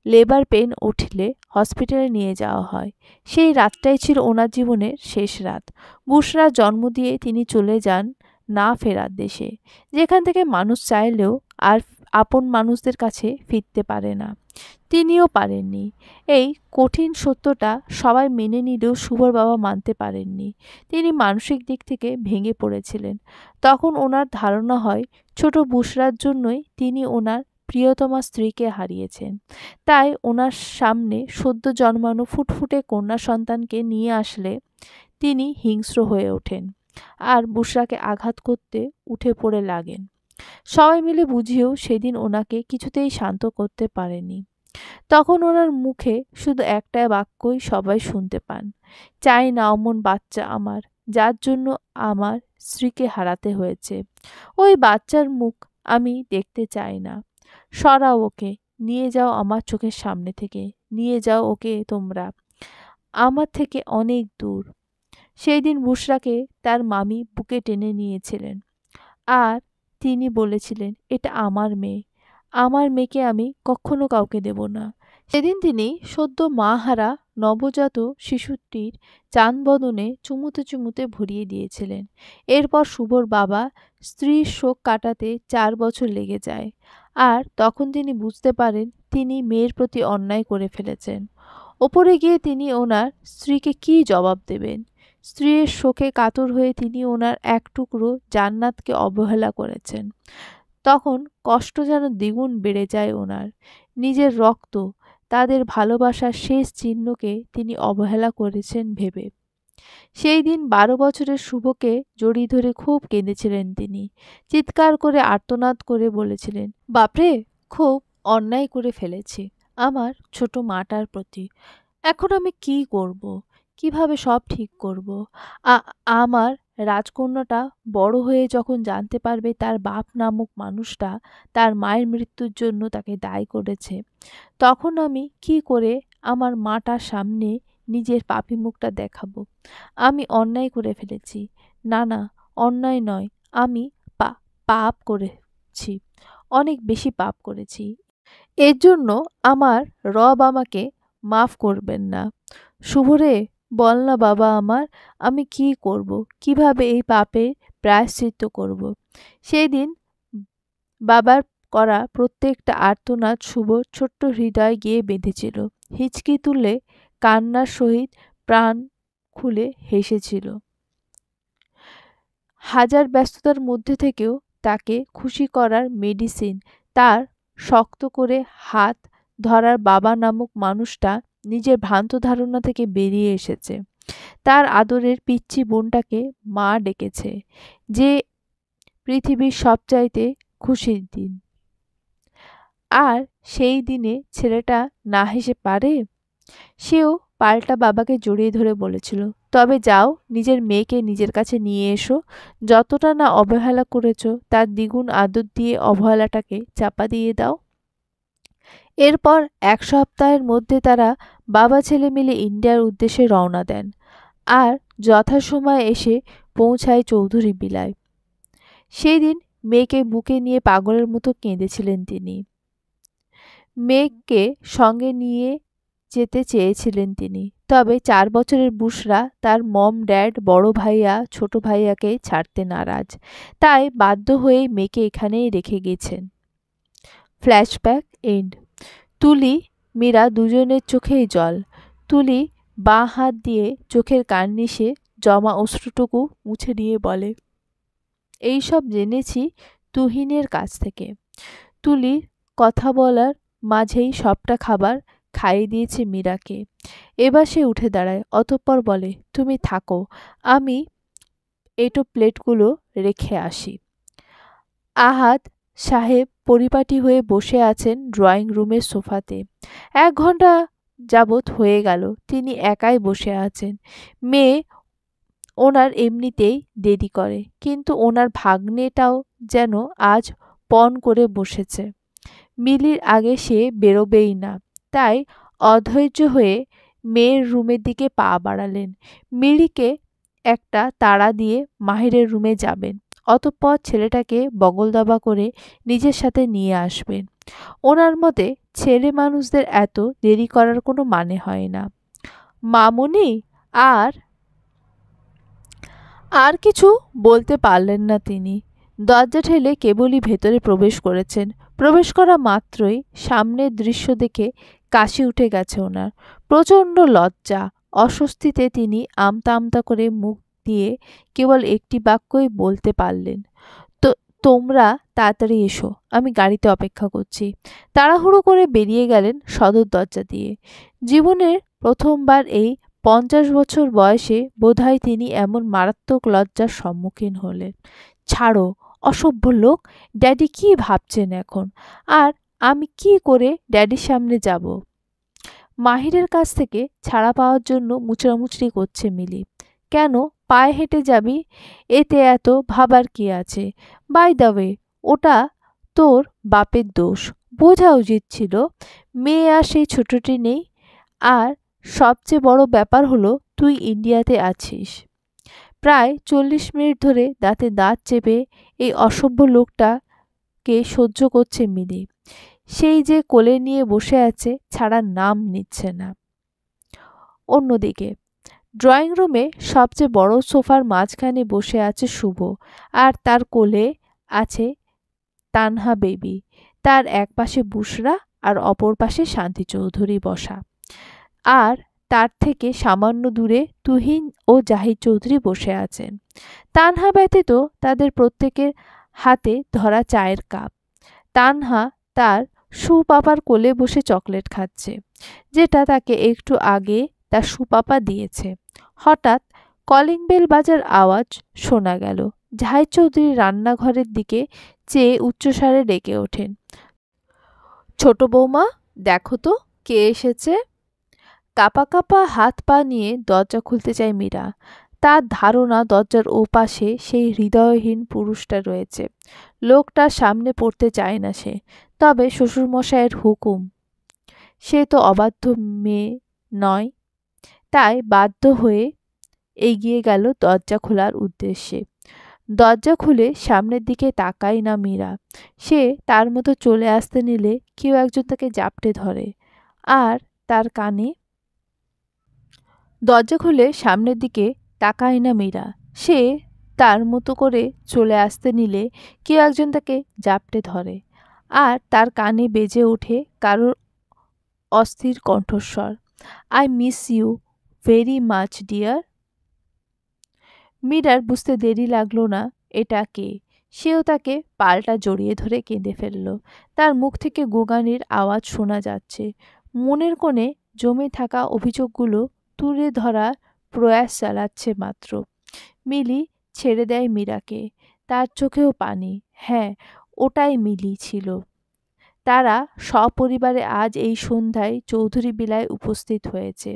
লেবার পেন উঠলে হসপিটালে নিয়ে যাওয়া হয়। সেই রাতটাই ছিল ওনার জীবনের শেষ রাত। বুশরা জন্ম দিয়ে তিনি চলে যান না ফেরার দেশে, যেখান থেকে মানুষ চাইলেও আর আপন মানুষদের কাছে ফিরতে পারে না। তিনিও পারেননি। এই কঠিন সত্যটা সবাই মেনে নিলেও শুভর বাবা মানতে পারেননি। তিনি মানসিক দিক থেকে ভেঙে পড়েছিলেন। তখন ওনার ধারণা হয় ছোট বুশরার জন্যই তিনি ওনার প্রিয়তমা স্ত্রীকে হারিয়েছেন। তাই ওনার সামনে সদ্য জন্মানো ফুটফুটে কন্যা সন্তানকে নিয়ে আসলে তিনি হিংস্র হয়ে ওঠেন আর বুশরাকে আঘাত করতে উঠে পড়ে লাগেন। সবাই মিলে বুঝিয়েও সেদিন ওনাকে কিছুতেই শান্ত করতে পারেনি। তখন ওনার মুখে শুধু একটা বাক্যই সবাই শুনতে পান, চাই না অমন বাচ্চা আমার, যার জন্য আমার স্ত্রীকে হারাতে হয়েছে। ওই বাচ্চার মুখ আমি দেখতে চাই না। সরাও ওকে, নিয়ে যাও আমার চোখের সামনে থেকে, নিয়ে যাও ওকে তোমরা আমার থেকে অনেক দূর। সেই দিন বুশরাকে তার মামি বুকে টেনে নিয়েছিলেন আর তিনি বলেছিলেন, এটা আমার মেয়ে, আমার মেয়েকে আমি কখনো কাউকে দেব না। সেদিন তিনি সদ্য মা হারা নবজাত শিশুটির চানবদনে চুমুতে চুমুতে ভরিয়ে দিয়েছিলেন। এরপর শুভর বাবা স্ত্রীর শোক কাটাতে 4 বছর লেগে যায়। আর তখন তিনি বুঝতে পারেন তিনি মেয়ের প্রতি অন্যায় করে ফেলেছেন। ওপরে গিয়ে তিনি ওনার স্ত্রীকে কী জবাব দেবেন? স্ত্রীর শোকে কাতর হয়ে তিনি ওনার এক টুকরো জান্নাতকে অবহেলা করেছেন। তখন কষ্ট যেন দ্বিগুণ বেড়ে যায় ওনার। নিজের রক্ত, তাদের ভালোবাসার শেষ চিহ্নকে তিনি অবহেলা করেছেন ভেবে। সেই দিন 12 বছরের শুভকে জড়িয়ে ধরে খুব কেঁদেছিলেন তিনি। চিৎকার করে আর্তনাদ করে বলেছিলেন, বাপরে, খুব অন্যায় করে ফেলেছি আমার ছোট মাটার প্রতি। এখন আমি কি করব? কিভাবে সব ঠিক করব? আমার রাজকন্যাটা বড় হয়ে যখন জানতে পারবে তার বাপ নামক মানুষটা তার মায়ের মৃত্যুর জন্য তাকে দায়ী করেছে, তখন আমি কি করে আমার মাটার সামনে নিজের পাপী মুখটা দেখাবো? আমি অন্যায় করে ফেলেছি। না, না, অন্যায় নয়, আমি পাপ করেছি, অনেক বেশি পাপ করেছি। এর জন্য আমার রব আমাকে মাফ করবেন না। শুভরে, বল না বাবা আমার, আমি কি করব? কিভাবে এই পাপের প্রায়শ্চিত্ত করব? সেই দিন বাবার করা প্রত্যেকটা আর্তনাদ শুভর ছোট্ট হৃদয় গিয়ে বেঁধেছিল। হিচকি তুলে কান্নার সহিত প্রাণ খুলে হেসেছিল। হাজার ব্যস্ততার মধ্যে থেকেও তাকে খুশি করার মেডিসিন তার শক্ত করে হাত ধরার বাবা নামক মানুষটা নিজের ভ্রান্ত ধারণা থেকে বেরিয়ে এসেছে। তার আদরের পিচ্চি বোনটাকে মা ডেকেছে, যে পৃথিবীর সবচাইতে খুশির দিন। আর সেই দিনে ছেলেটা না হেসে পারে? সেও পাল্টা বাবাকে জড়িয়ে ধরে বলেছিল, তবে যাও, নিজের মেয়েকে নিজের কাছে নিয়ে এসো। যতটা না অবহেলা করেছ তার দ্বিগুণ আদর দিয়ে অবহেলাটাকে চাপা দিয়ে দাও। এরপর 1 সপ্তাহের মধ্যে তারা বাবা ছেলে মিলে ইন্ডিয়ার উদ্দেশ্যে রওনা দেন আর যথাসময়ে এসে পৌঁছায় চৌধুরী বিলায়। সেই দিন মেয়েকে বুকে নিয়ে পাগলের মতো কেঁদেছিলেন তিনি। মেয়েকে সঙ্গে নিয়ে যেতে চেয়েছিলেন তিনি, তবে 4 বছরের বুশরা তার মম ড্যাড বড় ভাইয়া ছোট ভাইয়াকে ছাড়তে নারাজ। তাই বাধ্য হয়ে মেয়েকে এখানেই রেখে গেছেন। Flashback end. তুলি, মীরা দুজনের চোখেই জল। তুলি বাঁ হাত দিয়ে চোখের কার্নিশে জমা অশ্রুটুকু মুছে নিয়ে বলে, এইসব জেনেছি তুহিনের কাছ থেকে। তুলির কথা বলার মাঝেই সবটা খাবার খাইয়ে দিয়েছে মীরাকে। এবার সে উঠে দাঁড়ায়, অতঃপর বলে, তুমি থাকো, আমি এটো প্লেটগুলো রেখে আসি। আহাদ সাহেব পরিপাটি হয়ে বসে আছেন ড্রয়িং রুমের সোফাতে। 1 ঘন্টা যাবৎ হয়ে গেল তিনি একাই বসে আছেন। মেয়ে ওনার এমনিতেই দেরি করে, কিন্তু ওনার ভাগ্নেটাও যেন আজ পণ করে বসেছে। মিলির আগে সে বেরোবেই না। তাই অধৈর্য হয়ে মেয়ের রুমের দিকে পা বাড়ালেন। মিলিকে একটা তাড়া দিয়ে মাহিরের রুমে যাবেন, অতঃপর ছেলেটাকে বগলদাবা করে নিজের সাথে নিয়ে আসবেন। ওনার মতে ছেলে মানুষদের এত দেরি করার কোনো মানে হয় না। মামুনি আর কিছু বলতে পারলেন না তিনি। দরজা ঠেলে কেবলই ভেতরে প্রবেশ করেছেন। প্রবেশ করা মাত্রই সামনের দৃশ্য দেখে কাশি উঠে গেছে ওনার। প্রচণ্ড লজ্জা, অস্বস্তিতে তিনি আমতা আমতা করে মুখ দিয়ে কেবল একটি বাক্যই বলতে পারলেন, তোমরা তাড়াতাড়ি এসো, আমি গাড়িতে অপেক্ষা করছি। তাড়াহুড়ো করে বেরিয়ে গেলেন সদর দরজা দিয়ে। জীবনের প্রথমবার এই 50 বছর বয়সে বোধহয় তিনি এমন মারাত্মক লজ্জার সম্মুখীন হলেন। ছাড়ো, অসভ্য লোক, ড্যাডি কি ভাবছেন এখন? আর আমি কি করে ড্যাডির সামনে যাব? মাহিরের কাছ থেকে ছাড়া পাওয়ার জন্য মুচড়ামুচড়ি করছে মিলি। কেন পায়ে হেঁটে যাবি, এতে এত ভাবার কি আছে? বাই দ্য ওয়ে, ওটা তোর বাপের দোষ। বোঝা উচিত ছিল। মেয়ে আর সেই ছোটটি নেই। আর সবচেয়ে বড় ব্যাপার হলো তুই ইন্ডিয়াতে আছিস। প্রায় 40 মিনিট ধরে দাঁতে দাঁত চেপে এই অসভ্য লোকটাকে সহ্য করছে মিলি। সেই যে কোলে নিয়ে বসে আছে, ছাড়ার নাম নিচ্ছে না। অন্যদিকে ড্রয়িং রুমে সবচেয়ে বড় সোফার মাঝখানে বসে আছে শুভ, আর তার কোলে আছে তানহা বেবি। তার এক পাশে বুশরা আর অপর পাশে শান্তি চৌধুরী বসা। আর তার থেকে সামান্য দূরে তুহিন ও জাহিদ চৌধুরী বসে আছেন। তানহা ব্যতীত তাদের প্রত্যেকের হাতে ধরা চায়ের কাপ। তানহা তার সুপাপার কোলে বসে চকলেট খাচ্ছে, যেটা তাকে একটু আগে তার সুপাপা দিয়েছে। হঠাৎ কলিং বেল বাজার আওয়াজ শোনা গেল। জাহিদ চৌধুরী রান্নাঘরের দিকে চেয়ে উচ্চস্বরে ডেকে ওঠেন, ছোট বৌমা, দেখো তো কে এসেছে। কাঁপা কাঁপা হাত পা নিয়ে দরজা খুলতে চায় মীরা। তার ধারণা দরজার ওপাশে সেই হৃদয়হীন পুরুষটা রয়েছে। লোকটার সামনে পড়তে চায় না সে, তবে শ্বশুরমশাইয়ের হুকুম, সে তো অবাধ্য মেয়ে নয়। তাই বাধ্য হয়ে এগিয়ে গেল দরজা খোলার উদ্দেশ্যে। দরজা খুলে সামনের দিকে তাকায় না মীরা। সে তার মতো চলে আসতে নিলে কেউ একজন তাকে জাপটে ধরে আর তার কানে। দরজা খুলে সামনের দিকে তাকায় না মীরা। সে তার মতো করে চলে আসতে নিলে কেউ একজন তাকে জাপটে ধরে আর তার কানে বেজে ওঠে কারোর অস্থির কণ্ঠস্বর, I miss you very much dear. মীরার বুঝতে দেরি লাগলো না এটা কে। সেও তাকে পাল্টা জড়িয়ে ধরে কেঁদে ফেলল। তার মুখ থেকে গোগানির আওয়াজ শোনা যাচ্ছে। মনের কোণে জমে থাকা অভিযোগগুলো তুলে ধরার প্রয়াস চালাচ্ছে মাত্র। মিলি ছেড়ে দেয় মীরাকে। তার চোখেও পানি। হ্যাঁ, ওটাই মিলি ছিল। তারা সপরিবারে আজ এই সন্ধ্যায় চৌধুরী বিলায় উপস্থিত হয়েছে।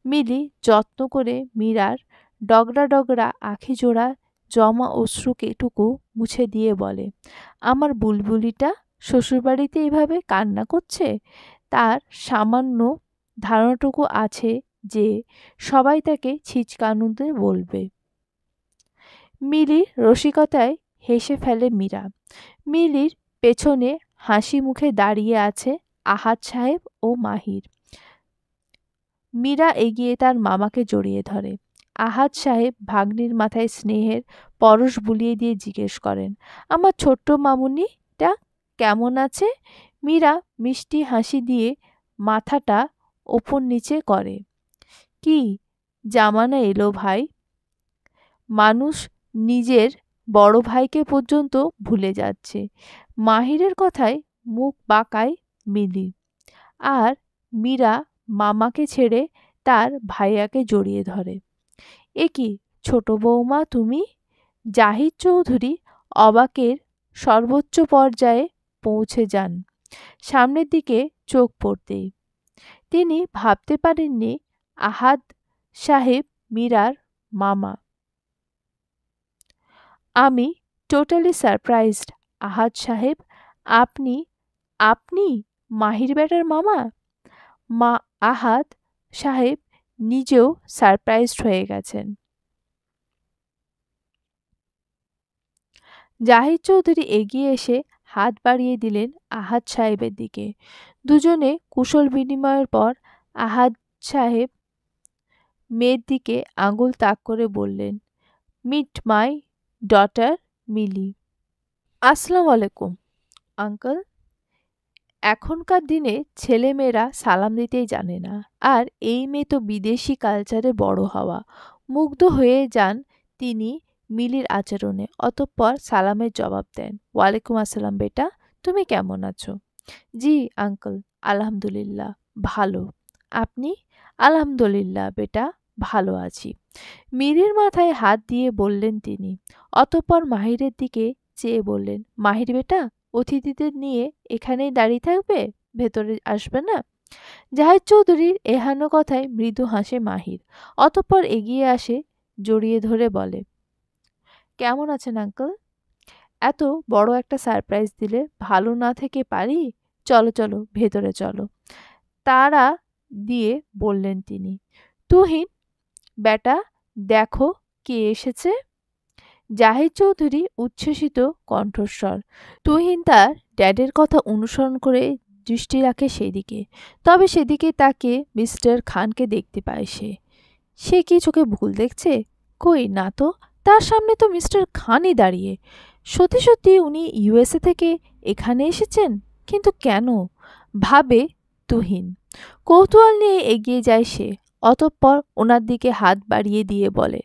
মিলি যত্ন করে মীরার ডগরা ডগরা আঁখি জোড়া জমা অশ্রুকেটুকু মুছে দিয়ে বলে, আমার বুলবুলিটা শ্বশুরবাড়িতে এভাবে কান্না করছে। তার সামান্য ধারণাটুকু আছে যে সবাই তাকে ছিচকানুতে বলবে। মিলির রসিকতায় হেসে ফেলে মীরা। মিলির পেছনে হাসি মুখে দাঁড়িয়ে আছে আহাদ সাহেব ও মাহির। মীরা এগিয়ে তার মামাকে জড়িয়ে ধরে। আহাদ সাহেব ভাগ্নির মাথায় স্নেহের পরশ বুলিয়ে দিয়ে জিজ্ঞেস করেন, আমার ছোট্ট মামুনিটা কেমন আছে? মীরা মিষ্টি হাসি দিয়ে মাথাটা ওপর নিচে করে। কি জামানা এলো ভাই, মানুষ নিজের বড় ভাইকে পর্যন্ত ভুলে যাচ্ছে। মাহিরের কথায় মুখ বাঁকায় মিলি। আর মীরা মামাকে ছেড়ে তার ভাইয়াকে জড়িয়ে ধরে। এ কি ছোট বৌমা তুমি? জাহিদ চৌধুরী অবাকের সর্বোচ্চ পর্যায়ে পৌঁছে যান সামনের দিকে চোখ পড়তেই। তিনি ভাবতে পারেননি আহাদ সাহেব মীরার মামা। আমি টোটালি সারপ্রাইজড আহাদ সাহেব, আপনি আপনি মাহির বেটার মামা? আহাদ সাহেব নিজেও সারপ্রাইজড হয়ে গেছেন। জাহিদ চৌধুরী এগিয়ে এসে হাত বাড়িয়ে দিলেন আহাদ সাহেবের দিকে। দুজনে কুশল বিনিময়ের পর আহাদ সাহেব মেয়ের দিকে আঙুল তাক করে বললেন, মিট মাই ডটার মিলি। আসসালামু আলাইকুম আঙ্কেল। এখনকার দিনে ছেলেমেয়েরা সালাম দিতেই জানে না, আর এই মেয়ে তো বিদেশি কালচারে বড় হওয়া। মুগ্ধ হয়ে যান তিনি মিলির আচরণে। অতঃপর সালামের জবাব দেন, ওয়ালাইকুম আসসালাম বেটা, তুমি কেমন আছো? জি আঙ্কেল, আলহামদুলিল্লাহ ভালো। আপনি? আলহামদুলিল্লাহ বেটা, ভালো আছি। মিলির মাথায় হাত দিয়ে বললেন তিনি। অতঃপর মাহিরের দিকে চেয়ে বললেন, মাহির বেটা, অতিথিদের নিয়ে এখানেই দাঁড়িয়ে থাকবে, ভেতরে আসবে না? জাহিদ চৌধুরীর এহানো কথায় মৃদু হাসে মাহির। অতঃপর এগিয়ে আসে জড়িয়ে ধরে বলে, কেমন আছেন আঙ্কেল? এত বড় একটা সারপ্রাইজ দিলে ভালো না থেকে পারি? চলো চলো ভেতরে চলো, তাড়া দিয়ে বললেন তিনি। তুহিন, বেটা, দেখো কে এসেছে। জাহিদ চৌধুরী উচ্ছ্বসিত কণ্ঠস্বর। তুহিন তার ড্যাডের কথা অনুসরণ করে দৃষ্টি রাখে সেদিকে। তবে সেদিকে তাকে মিস্টার খানকে দেখতে পায় সে। সে কি চোখে ভুল দেখছে? কই না তো, তার সামনে তো মিস্টার খানই দাঁড়িয়ে। সত্যি সত্যি উনি ইউএসএ থেকে এখানে এসেছেন, কিন্তু কেন ভাবে তুহিন। কৌতূহল নিয়ে এগিয়ে যায় সে। অতঃপর ওনার দিকে হাত বাড়িয়ে দিয়ে বলে,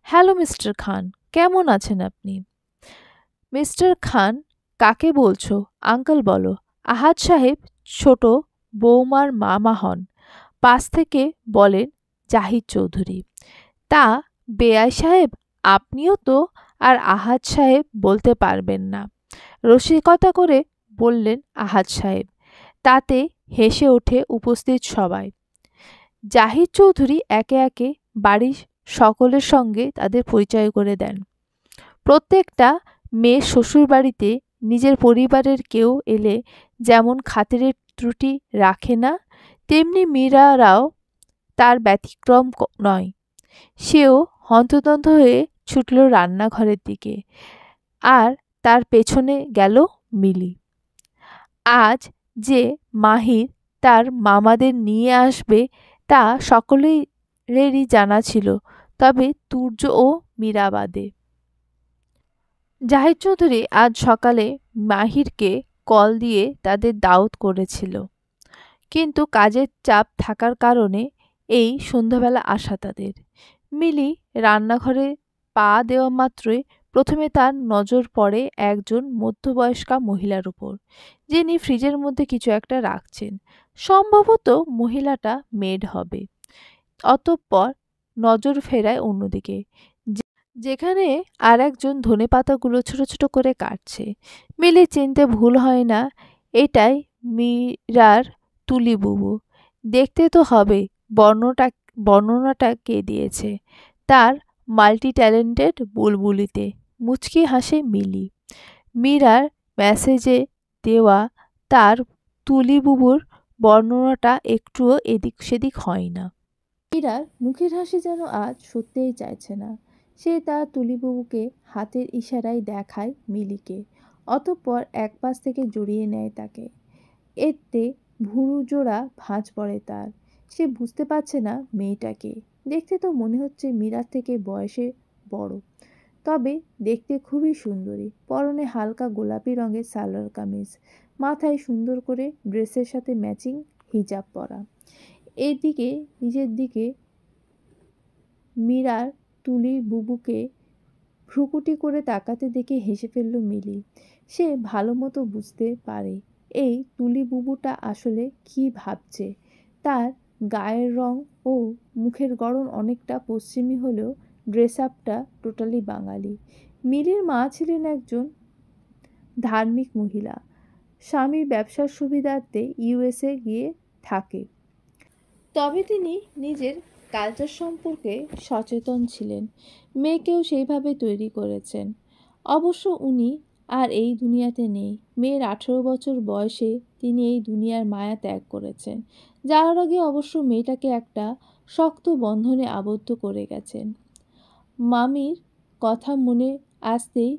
হ্যালো মিস্টার খান, কেমন আছেন আপনি? মিস্টার খান, কাকে বলছো? আঙ্কেল বলো। আহাদ সাহেব ছোট বৌমার মামা হন। পাশ থেকে বলেন জাহিদ চৌধুরী। তা বেয়াই সাহেব, আপনিও তো আর আহাদ সাহেব বলতে পারবেন না, রসিকতা করে বললেন আহাদ সাহেব। তাতে হেসে ওঠে উপস্থিত সবাই। জাহিদ চৌধুরী একে একে বাড়ির সকলের সঙ্গে তাদের পরিচয় করে দেন। প্রত্যেকটা মেয়ে শ্বশুরবাড়িতে নিজের পরিবারের কেউ এলে যেমন খাতিরের ত্রুটি রাখে না, তেমনি মীরারাও তার ব্যতিক্রম নয়। সেও হন্তদন্ত হয়ে ছুটল রান্নাঘরের দিকে, আর তার পেছনে গেল মিলি। আজ যে মাহির তার মামাদের নিয়ে আসবে তা সকলেরই জানা ছিল, তবে তুর্য ও মীরা বাদে। জাহিদ চৌধুরী আজ সকালে মাহিরকে কল দিয়ে তাদের দাওয়াত করেছিল, কিন্তু কাজের চাপ থাকার কারণে এই সন্ধ্যাবেলা আসা তাদের। মিলি রান্নাঘরে পা দেওয়া মাত্রই প্রথমে তার নজর পড়ে একজন মধ্যবয়স্কা মহিলার উপর, যিনি ফ্রিজের মধ্যে কিছু একটা রাখছেন। সম্ভবত মহিলাটা মেড হবে। অতঃপর নজর ফেরায় অন্যদিকে, যেখানে আর একজন ধনেপাতাগুলো ছোট ছোট করে কাটছে। মিলি চিনতে ভুল হয় না, এটাই মীরার তুলি বুবু। দেখতে তো হবে, বর্ণনাটা কে দিয়েছে? তার মাল্টি ট্যালেন্টেড বুলবুলিতে মুচকি হাসে মিলি। মীরার মেসেজে দেওয়া তার তুলি বুবুর বর্ণনাটা একটুও এদিক সেদিক হয় না। মীরার মুখের হাসি যেন আজ সত্যিই চাইছে না। সে তার তুলিবাবুকে হাতের ইশারায় দেখায় মিলিকে, অতঃপর এক পাশ থেকে জড়িয়ে নেয় তাকে। এতে ভুরু জোড়া ভাঁজ পড়ে তার। সে বুঝতে পারছে না মেয়েটাকে। দেখতে তো মনে হচ্ছে মীরার থেকে বয়সে বড়, তবে দেখতে খুবই সুন্দরী। পরনে হালকা গোলাপি রঙের সালোয়ার কামিজ, মাথায় সুন্দর করে ড্রেসের সাথে ম্যাচিং হিজাব পরা। এদিকে নিজের দিকে মীরার তুলির বুবুকে ভ্রুকুটি করে তাকাতে দেখে হেসে ফেলল মিলি। সে ভালো মতো বুঝতে পারে এই তুলি বুবুটা আসলে কি ভাবছে। তার গায়ের রং ও মুখের গড়ন অনেকটা পশ্চিমী হলেও ড্রেস আপটা টোটালি বাঙালি। মিলির মা ছিলেন একজন ধার্মিক মহিলা, স্বামীর ব্যবসার সুবিধার্থে ইউএসএ গিয়ে থাকে। তবে তিনি নিজের কালচার সম্পর্কে সচেতন ছিলেন, মেয়েকেও সেইভাবে তৈরি করেছেন। অবশ্য উনি আর এই দুনিয়াতে নেই। মেয়ের 18 বছর বয়সে তিনি এই দুনিয়ার মায়া ত্যাগ করেছেন। যাওয়ার আগে অবশ্য মেয়েটাকে একটা শক্ত বন্ধনে আবদ্ধ করে গেছেন। মামির কথা মনে আসতেই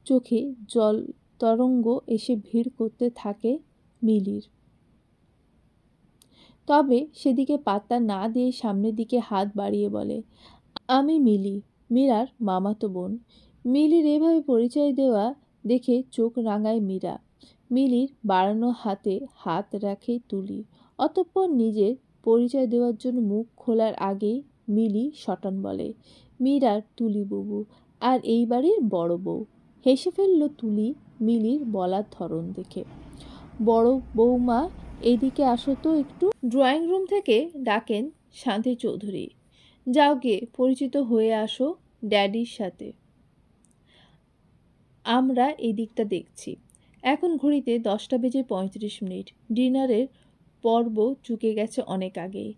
চোখে জল তরঙ্গ এসে ভিড় করতে থাকে মিলির। তবে সেদিকে পাত্তা না দিয়ে সামনের দিকে হাত বাড়িয়ে বলে, আমি মিলি, মীরার মামাতো বোন। মিলির এভাবে পরিচয় দেওয়া দেখে চোখ রাঙায় মীরা। মিলির বাড়ানো হাতে হাত রাখে তুলি। অতঃপর নিজের পরিচয় দেওয়ার জন্য মুখ খোলার আগেই মিলি সটন বলে, মীরার তুলি বুবু, আর এই বাড়ির বড় বউ। হেসে ফেলল তুলি মিলির বলার ধরন দেখে। বড় বৌমা, এইদিকে আসো তো একটু। ড্রয়িং রুম থেকে ডাকেন শান্তি চৌধুরী। যাও গিয়ে পরিচিত হয়ে আসো ড্যাডির সাথে, আমরা এই দিকটা দেখছি। এখন ঘড়িতে 10টা বেজে 35 মিনিট। ডিনারের পর্ব চুকে গেছে অনেক আগেই।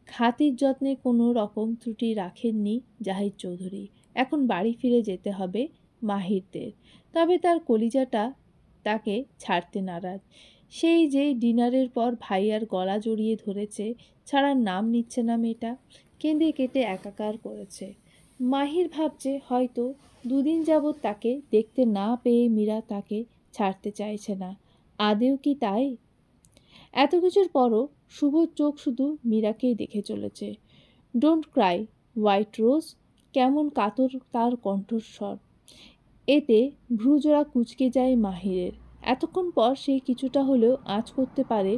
খাতির যত্নে কোনো রকম ত্রুটি রাখেননি জাহিদ চৌধুরী। এখন বাড়ি ফিরে যেতে হবে মাহিরদের। তবে তার কলিজাটা তাকে ছাড়তে নারাজ। সেই যে ডিনারের পর ভাইয়ার গলা জড়িয়ে ধরেছে, ছাড়ার নাম নিচ্ছে না মেয়েটা। কেঁদে কেটে একাকার করেছে। মাহির ভাবছে হয়তো দুদিন যাবৎ তাকে দেখতে না পেয়ে মীরা তাকে ছাড়তে চাইছে না। আদেও কি তাই? এত কিছুর পরও শুভর চোখ শুধু মীরাকেই দেখে চলেছে। ডোন্ট ক্রাই হোয়াইট রোজ, কেমন কাতর তার কণ্ঠস্বর। এতে ভ্রুজোড়া কুঁচকে যায় মাহিরের। এতক্ষণ পর সে কিছুটা হলেও আঁচ করতে পারে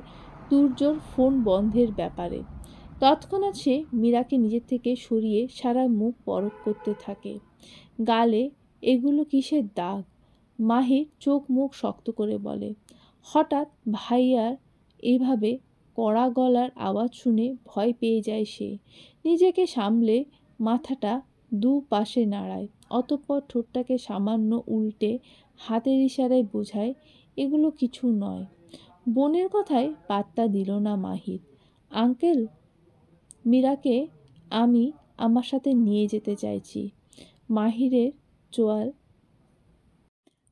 তুর্যর ফোন বন্ধের ব্যাপারে। তৎক্ষণাৎ সে মীরাকে নিজের থেকে সরিয়ে সারা মুখ পরখ করতে থাকে। গালে এগুলো কিসের দাগ? মাহির চোখ মুখ শক্ত করে বলে। হঠাৎ ভাইয়ার এইভাবে কড়া গলার আওয়াজ শুনে ভয় পেয়ে যায় সে। নিজেকে সামলে মাথাটা দু পাশে নাড়ায়, অতঃপর ঠোঁটটাকে সামান্য উল্টে হাতের ইশারায় বোঝায় এগুলো কিছু নয়। বোনের কথায় পাত্তা দিল না মাহির। আঙ্কেল, মীরাকে আমি আমার সাথে নিয়ে যেতে চাইছি। মাহিরের চোয়াল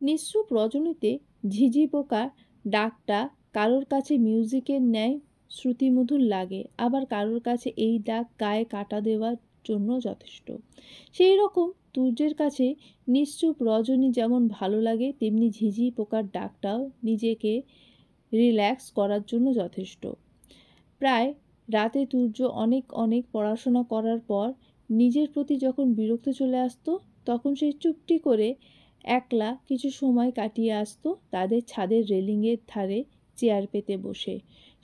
নিঃশ্রুপ রজনীতে ঝিঝি পোকা ডাকটা কারোর কাছে মিউজিকের ন্যায় শ্রুতিমধুর লাগে, আবার কারোর কাছে এই ডাক গায়ে কাটা দেওয়ার জন্য যথেষ্ট। সেই রকম তুর্যের কাছে নিশ্চুপ রজনী যেমন ভালো লাগে, তেমনি ঝিঝি পোকার ডাকটাও নিজেকে রিল্যাক্স করার জন্য যথেষ্ট। প্রায় রাতে তুর্য অনেক পড়াশোনা করার পর নিজের প্রতি যখন বিরক্ত চলে আসতো, তখন সে চুপটি করে একলা কিছু সময় কাটিয়ে আসতো তাদের ছাদের রেলিংয়ের ধারে চেয়ার পেতে বসে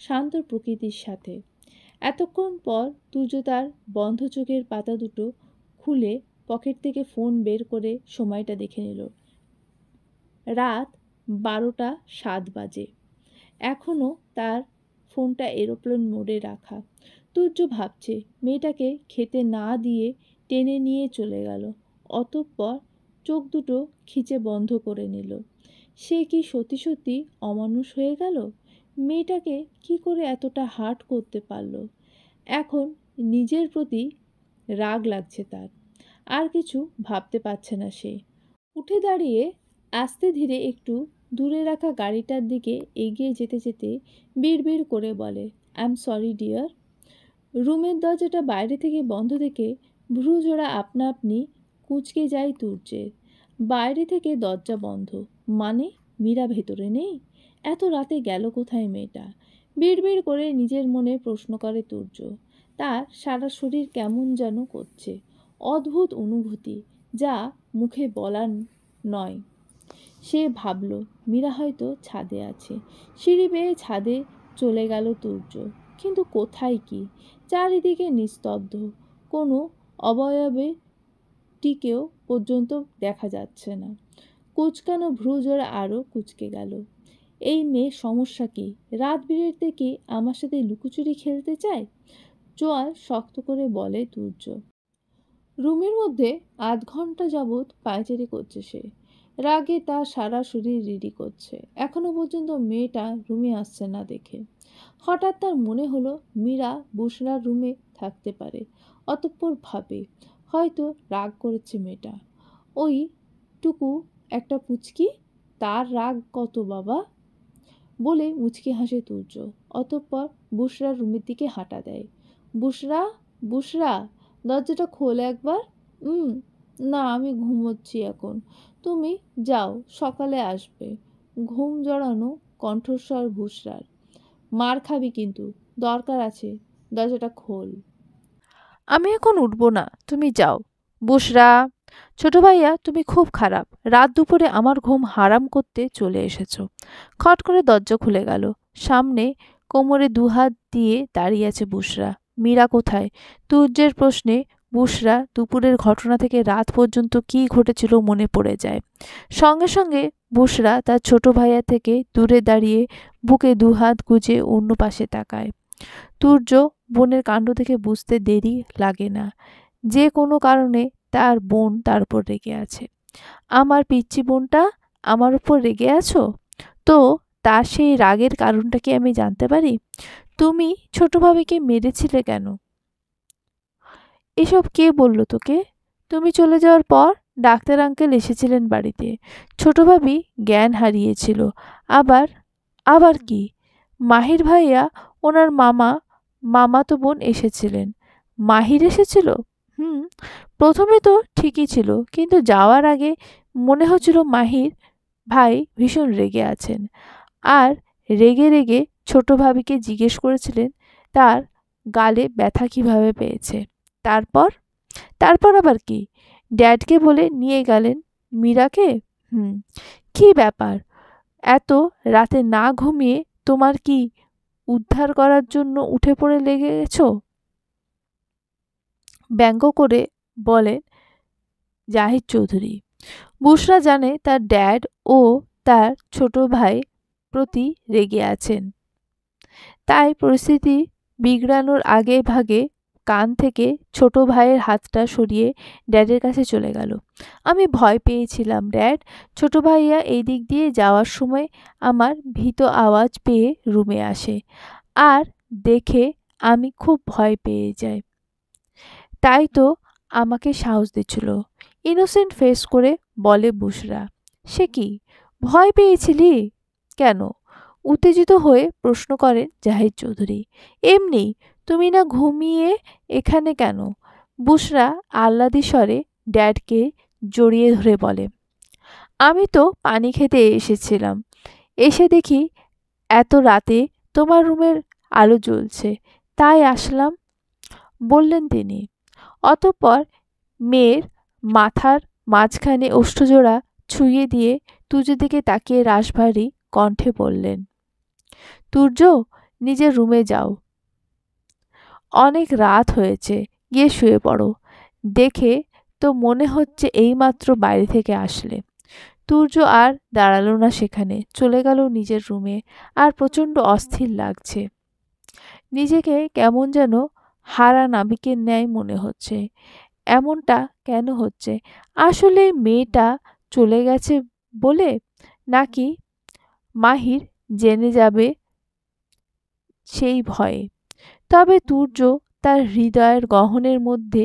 শান্ত প্রকৃতির সাথে। এতক্ষণ পর তুর্য তার বন্ধ চোখের পাতা দুটো খুলে পকেট থেকে ফোন বের করে সময়টা দেখে নিল। রাত 12:07 বাজে। এখনও তার ফোনটা এরোপ্লেন মোডে রাখা। তুর্য ভাবছে মেয়েটাকে খেতে না দিয়ে টেনে নিয়ে চলে গেল, অতঃপর চোখ দুটো খিচে বন্ধ করে নিল। সে কি সত্যি সত্যি অমানুষ হয়ে গেল? মেয়েটাকে কি করে এতটা হার্ট করতে পারল? এখন নিজের প্রতি রাগ লাগছে তার। আর কিছু ভাবতে পারছে না সে। উঠে দাঁড়িয়ে আস্তে ধীরে একটু দূরে রাখা গাড়িটার দিকে এগিয়ে যেতে যেতে বিড়বিড় করে বলে, আই এম সরি ডিয়ার। রুমের দরজাটা বাইরে থেকে বন্ধ দেখে ভ্রুজোড়া আপনা আপনি কুঁচকে যায় তুর্যের। বাইরে থেকে দরজা বন্ধ মানে মীরা ভেতরে নেই? এত রাতে গেল কোথায় মেয়েটা? বিড়বিড় করে নিজের মনে প্রশ্ন করে তুর্য। তার সারা শরীর কেমন যেন করছে, অদ্ভুত অনুভূতি যা মুখে বলার নয়। সে ভাবল মীরা হয়তো ছাদে আছে। সিঁড়ি বেয়ে ছাদে চলে গেল তুর্য, কিন্তু কোথায় কি? চারিদিকে নিস্তব্ধ, কোনো অবয়বে টিকেও পর্যন্ত দেখা যাচ্ছে না। কুচকানো ভ্রুজোড়া আরও কুচকে গেল। এই মেয়ের সমস্যা কি? রাত বিরেতে কি আমার সাথে লুকোচুরি খেলতে চায়? চোয়াল শক্ত করে বলে তুর্য। রুমের মধ্যে আধ ঘন্টা যাবৎ পায়চারি করছে সে। রাগে তার সারা শরীর রিডি করছে, এখনো পর্যন্ত মেয়েটা রুমে আসছে না দেখে। হঠাৎ তার মনে হলো মীরা বুশরার রুমে থাকতে পারে। অতঃপর ভাবে হয়তো রাগ করেছে মেয়েটা। ওই টুকু একটা পুচকি, তার রাগ কত বাবা বলে মুচকি হাসে তুর্য। অতঃপর বুশরার রুমের দিকে হাঁটা দেয়। বুশরা, বুশরা, দরজাটা খোলে একবার। না, আমি ঘুমোচ্ছি এখন। তুমি যাও, সকালে আসবে। ঘুম জড়ানো কণ্ঠস্বর বুশরার। মার খাবি কিন্তু, দরকার আছে, দরজাটা খোল। আমি এখন উঠবো না, তুমি যাও। বুশরা, ছোট ভাইয়া তুমি খুব খারাপ। রাত দুপুরে আমার ঘুম হারাম করতে চলে এসেছো। খট করে দরজা খুলে গেল। সামনে কোমরে দুহাত দিয়ে দাঁড়িয়ে আছে বুশরা। মীরা কোথায়? তুর্যের প্রশ্নে বুশরা দুপুরের ঘটনা থেকে রাত পর্যন্ত কী ঘটেছিল মনে পড়ে যায়। সঙ্গে সঙ্গে বুশরা তার ছোট ভাইয়া থেকে দূরে দাঁড়িয়ে বুকে দুহাত গুজে অন্য পাশে তাকায়। তুর্য বোনের কাণ্ড থেকে বুঝতে দেরি লাগে না, যে কোনো কারণে তার বোন তার উপর রেগে আছে। আমার পিচ্চি বোনটা আমার উপর রেগে আছো? তো তার সেই রাগের কারণটা কি আমি জানতে পারি? তুমি ছোট ভাবিকে মেরেছিলে কেন? এসব কে বলল তোকে? তুমি চলে যাওয়ার পর ডাক্তার আঙ্কেল এসেছিলেন বাড়িতে। ছোট ভাবি জ্ঞান হারিয়েছিল। আবার আবার কি? মাহির ভাইয়া, ওনার মামাতো বোন এসেছিলেন। মাহির এসেছিল? হুম। প্রথমে তো ঠিকই ছিল, কিন্তু যাওয়ার আগে মনে হচ্ছিল মাহির ভাই ভীষণ রেগে আছেন। আর রেগে রেগে ছোট ভাবিকে জিজ্ঞেস করেছিলেন তার গালে ব্যথা কিভাবে পেয়েছে। তারপর তারপর আবার কি? ড্যাডকে বলে নিয়ে গেলেন মীরাকে। হুম। কি ব্যাপার? এত রাতে না ঘুমিয়ে তোমার কি উদ্ধার করার জন্য উঠে পড়ে লেগে গেছো? ব্যঙ্গ করে বলেন জাহিদ চৌধুরী। বুশরা জানে তার ড্যাড ও তার ছোট ভাই প্রতি রেগে আছেন, তাই পরিস্থিতি বিগড়ানোর আগে ভাগে কান থেকে ছোট ভাইয়ের হাতটা সরিয়ে ড্যাডের কাছে চলে গেল। আমি ভয় পেয়েছিলাম ড্যাড। ছোট ভাইয়া এই দিক দিয়ে যাওয়ার সময় আমার ভীত আওয়াজ পেয়ে রুমে আসে আর দেখে আমি খুব ভয় পেয়ে যাই। তাই তো আমাকে সাহস দিচ্ছিল। ইনোসেন্ট ফেস করে বলে বুশরা। সে কি, ভয় পেয়েছিলি কেন? উত্তেজিত হয়ে প্রশ্ন করেন জাহিদ চৌধুরী। এমনি। তুমি না ঘুমিয়ে এখানে কেন? বুশরা আহ্লাদি স্বরে ড্যাডকে জড়িয়ে ধরে বলে। আমি তো পানি খেতে এসেছিলাম। এসে দেখি এত রাতে তোমার রুমের আলো জ্বলছে, তাই আসলাম, বললেন তিনি। অতঃপর মেয়ের মাথার মাঝখানে ওষ্ঠজোড়া ছুঁয়ে দিয়ে তুর্যের দিকে তাকিয়ে রাশভারী কণ্ঠে বললেন, তুর্য, নিজের রুমে যাও। অনেক রাত হয়েছে, গিয়ে শুয়ে পড়ো। দেখে তো মনে হচ্ছে এইমাত্র বাইরে থেকে আসলে। তুর্য আর দাঁড়ালো না সেখানে, চলে গেল নিজের রুমে। আর প্রচণ্ড অস্থির লাগছে। নিজেকে কেমন যেন হারা নাবিকের ন্যায় মনে হচ্ছে। এমনটা কেন হচ্ছে? আসলে মেয়েটা চলে গেছে বলে, নাকি মাহির জেনে যাবে সেই ভয়ে? তবে তুর্য তার হৃদয়ের গহনের মধ্যে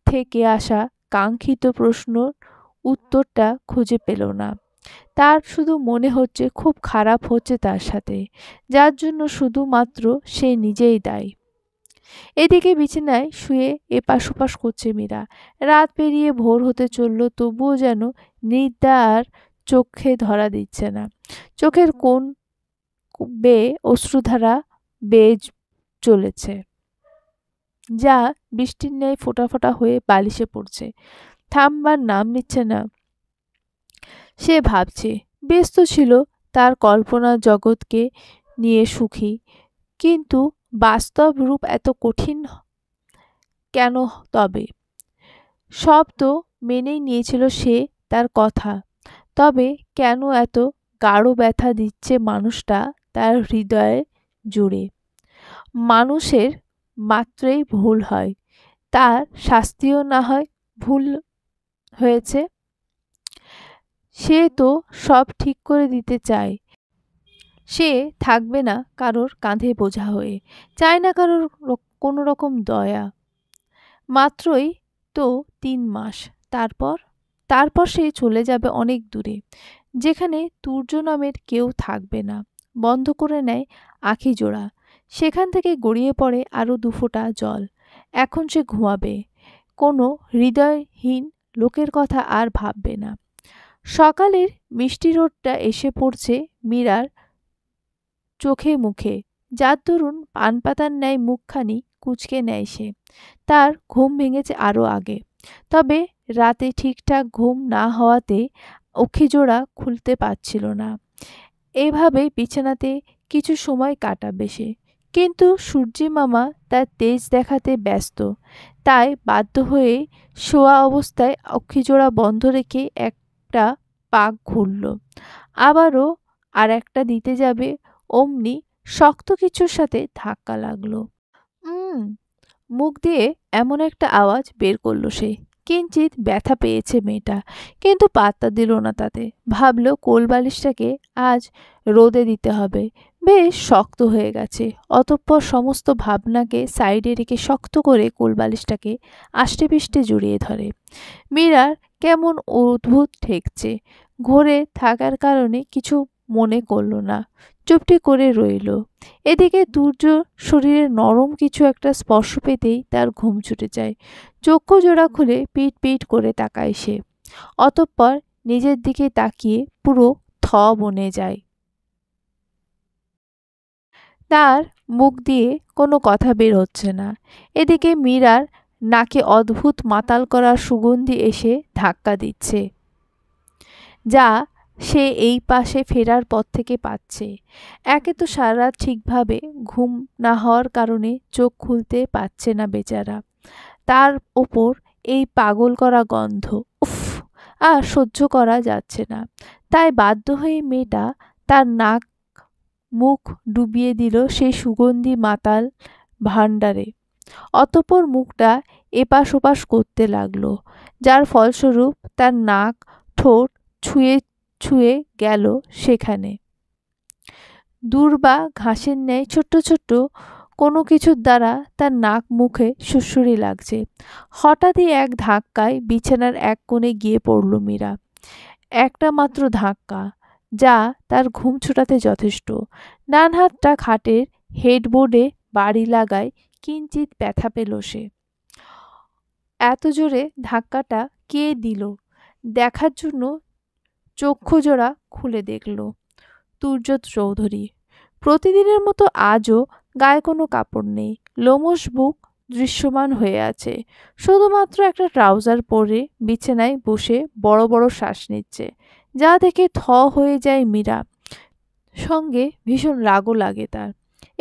থেকে আসা কাঙ্ক্ষিত প্রশ্নর উত্তরটা খুঁজে পেল না। তার শুধু মনে হচ্ছে খুব খারাপ হচ্ছে তার সাথে, যার জন্য শুধুমাত্র সে নিজেই দায়ী। এদিকে বিছানায় শুয়ে এপাশ ওপাশ করছে মীরা। রাত পেরিয়ে ভোর হতে চলল, তবুও যেন নিদ্রা আর চোখে ধরা দিচ্ছে না। চোখের কোণ বেয়ে অশ্রুধারা বেয়ে চলেছে, যা বৃষ্টির ন্যায় ফোঁটা ফোঁটা হয়ে বালিশে পড়ছে। থামবার নাম নিচ্ছে না। সে ভাবছে, ব্যস্ত ছিল তার কল্পনার জগৎকে নিয়ে সুখী, কিন্তু বাস্তব রূপ এত কঠিন কেন তবে? সব তো মেনেই নিয়েছিল সে তার কথা, তবে কেন এত গাঢ় ব্যথা দিচ্ছে মানুষটা তার হৃদয়ে জুড়ে? মানুষের মাত্রেই ভুল হয়, তার শাস্তিও না হয় ভুল হয়েছে। সে তো সব ঠিক করে দিতে চায়। সে থাকবে না কারোর কাঁধে বোঝা হয়ে, চায় না কারোর কোনো রকম দয়া। মাত্রই তো ৩ মাস। তারপর তারপর সে চলে যাবে অনেক দূরে, যেখানে তুর্য নামের কেউ থাকবে না। বন্ধ করে নেয় আঁখি জোড়া। সেখান থেকে গড়িয়ে পড়ে আরও ২ ফোঁটা জল। এখন সে ঘুমাবে, কোনো হৃদয়হীন লোকের কথা আর ভাববে না। সকালের মিষ্টি রোদটা এসে পড়ছে মীরার চোখে মুখে, যার দরুন পান পাতার ন্যায় মুখখানি কুঁচকে নেয় সে। তার ঘুম ভেঙেছে আরও আগে, তবে রাতে ঠিকঠাক ঘুম না হওয়াতে অক্ষিজোড়া খুলতে পারছিল না। এভাবেই বিছানাতে কিছু সময় কাটাবে সে, কিন্তু সূর্যি মামা তার তেজ দেখাতে ব্যস্ত, তাই বাধ্য হয়ে শোয়া অবস্থায় অক্ষিজোড়া বন্ধ রেখে একটা পাক ঘুরল। আবারও আর একটা দিতে যাবে, অমনি শক্ত কিছুর সাথে ধাক্কা লাগলো। মুখ দিয়ে এমন একটা আওয়াজ বের করলো সে। কিঞ্চিত ব্যথা পেয়েছে মেয়েটা, কিন্তু পাত্তা দিল না তাতে। ভাবল কোলবালিশটাকে আজ রোদে দিতে হবে, বেশ শক্ত হয়ে গেছে। অতঃপর সমস্ত ভাবনাকে সাইডে রেখে শক্ত করে কোলবালিশটাকে আষ্টেপৃষ্ঠে জড়িয়ে ধরে। মীরার কেমন অদ্ভুত ঠেকছে। ঘরে থাকার কারণে কিছু মনে করল না, চুপটি করে রইল। এদিকে তুর্য শরীরে নরম কিছু একটা স্পর্শ পেতেই তার ঘুম ছুটে যায়। চক্ষু জোড়া খুলে পিট পিট করে তাকায় সে। অতঃপর নিজের দিকে তাকিয়ে পুরো বনে যায়। তার মুখ দিয়ে কোনো কথা বের হচ্ছে না। এদিকে মীরার নাকে অদ্ভুত মাতাল করা সুগন্ধি এসে ধাক্কা দিচ্ছে, যা সে এই পাশে ফেরার পর থেকে পাচ্ছে। একে তো সারা রাত ঠিকভাবে ঘুম না হওয়ার কারণে চোখ খুলতে পারছে না বেচারা, তার ওপর এই পাগল করা গন্ধ, উফ, আর সহ্য করা যাচ্ছে না। তাই বাধ্য হয়ে মেয়েটা তার নাক মুখ ডুবিয়ে দিল সেই সুগন্ধি মাতাল ভাণ্ডারে। অতঃপর মুখটা এপাশ ওপাশ করতে লাগলো, যার ফলস্বরূপ তার নাক ঠোঁট ছুঁয়ে ছুঁয়ে গেল সেখানে। দূর্বা ঘাসের ন্যায় ছোট্ট ছোট্ট কোনো কিছুর দ্বারা তার নাক মুখে সুড়সুড়ি লাগছে। হঠাৎই এক ধাক্কায় বিছানার এক কোণে গিয়ে পড়ল মীরা। একটা মাত্র ধাক্কা, যা তার ঘুম ছুটাতে যথেষ্ট। ডান হাতটা খাটের হেডবোর্ডে বাড়ি লাগায় কিঞ্চিত ব্যথা পেল সে। এত জোরে ধাক্কাটা কে দিল দেখার জন্য চক্ষুজোড়া খুলে দেখল তুর্য চৌধুরী। প্রতিদিনের মতো আজও গায়ে কোনো কাপড় নেই, লোমশ বুক দৃশ্যমান হয়ে আছে। শুধুমাত্র একটা ট্রাউজার পরে বিছানায় বসে বড় বড় শ্বাস নিচ্ছে, যা দেখে হয়ে যায় মীরা। সঙ্গে ভীষণ রাগও লাগে তার।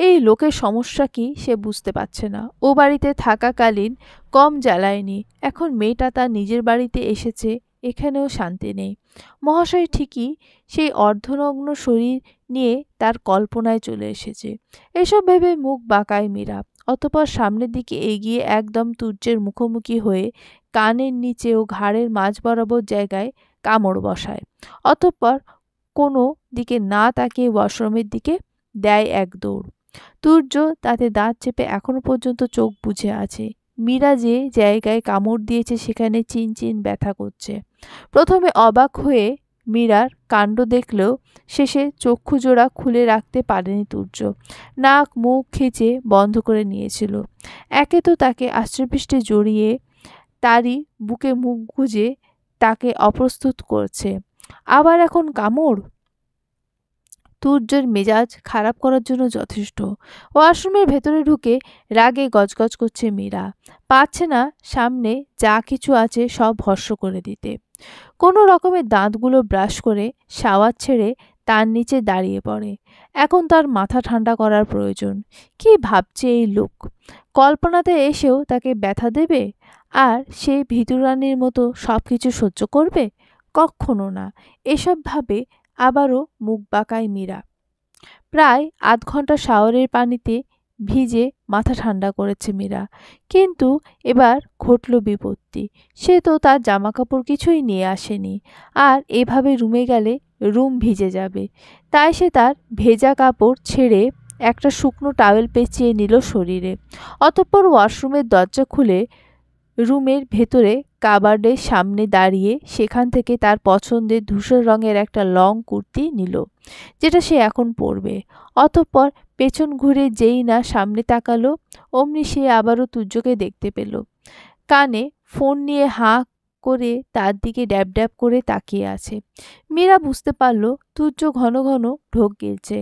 এই লোকের সমস্যা কি সে বুঝতে পারছে না। ও বাড়িতে থাকাকালীন কম জ্বালায়নি, এখন মেয়েটা তার নিজের বাড়িতে এসেছে, এখানেও শান্তি নেই। মহাশয় ঠিকই সেই অর্ধনগ্ন শরীর নিয়ে তার কল্পনায় চলে এসেছে। এসব ভেবে মুখ বাঁকায় মীরা। অতঃপর সামনের দিকে এগিয়ে একদম তুর্যের মুখোমুখি হয়ে কানের নিচে ও ঘাড়ের মাঝ বরাবর জায়গায় কামড় বসায়। অতঃপর কোনো দিকে না তাকিয়ে ওয়াশরুমের দিকে দেয় এক দৌড়। তুর্য তাতে দাঁত চেপে এখনো পর্যন্ত চোখ বুজে আছে। মীরা যে জায়গায় কামড় দিয়েছে সেখানে চিনচিন ব্যথা করছে। প্রথমে অবাক হয়ে মীরার কাণ্ড দেখলেও শেষে চক্ষুজোড়া খুলে রাখতে পারেনি তুর্য। নাক মুখ খিচে বন্ধ করে নিয়েছিল। একে তো তাকে আষ্টেপৃষ্ঠে জড়িয়ে তারই বুকে মুখ গুজে তাকে অপ্রস্তুত করছে, আবার এখন কামড়। তুর্যের মেজাজ খারাপ করার জন্য যথেষ্ট। ওয়াশরুমের ভেতরে ঢুকে রাগে গজগজ করছে মীরা। পারছে না সামনে যা কিছু আছে সব ভস্ম করে দিতে। কোনো রকমের দাঁতগুলো ব্রাশ করে শাওয়ার ছেড়ে তার নিচে দাঁড়িয়ে পড়ে। এখন তার মাথা ঠান্ডা করার প্রয়োজন। কি ভাবছে এই লোক? কল্পনাতে এসেও তাকে ব্যথা দেবে আর সে ভিতুরানির মতো সব কিছু সহ্য করবে? কক্ষনো না। এসব ভাবে আবারও মুখ বাঁকায় মীরা। প্রায় আধ ঘন্টা শাওয়ারের পানিতে ভিজে মাথা ঠান্ডা করেছে মীরা, কিন্তু এবার ঘটল বিপত্তি। সে তো তার জামাকাপড় কিছুই নিয়ে আসেনি, আর এভাবে রুমে গেলে রুম ভিজে যাবে। তাই সে তার ভেজা কাপড় ছেড়ে একটা শুকনো টাওয়েল পেঁচিয়ে নিল শরীরে। অতঃপর ওয়াশরুমের দরজা খুলে রুমের ভেতরে কাবার্ডের সামনে দাঁড়িয়ে সেখান থেকে তার পছন্দের ধূসর রঙের একটা লং কুর্তি নিল, যেটা সে এখন পরবে। অতঃপর পেছন ঘুরে যেই না সামনে তাকালো, অমনি সে আবারও তুর্যকে দেখতে পেল। কানে ফোন নিয়ে হাঁ করে তার দিকে ড্যাব ড্যাব করে তাকিয়ে আছে। মীরা বুঝতে পারল তুর্য ঘন ঘন ঢোক গিলছে।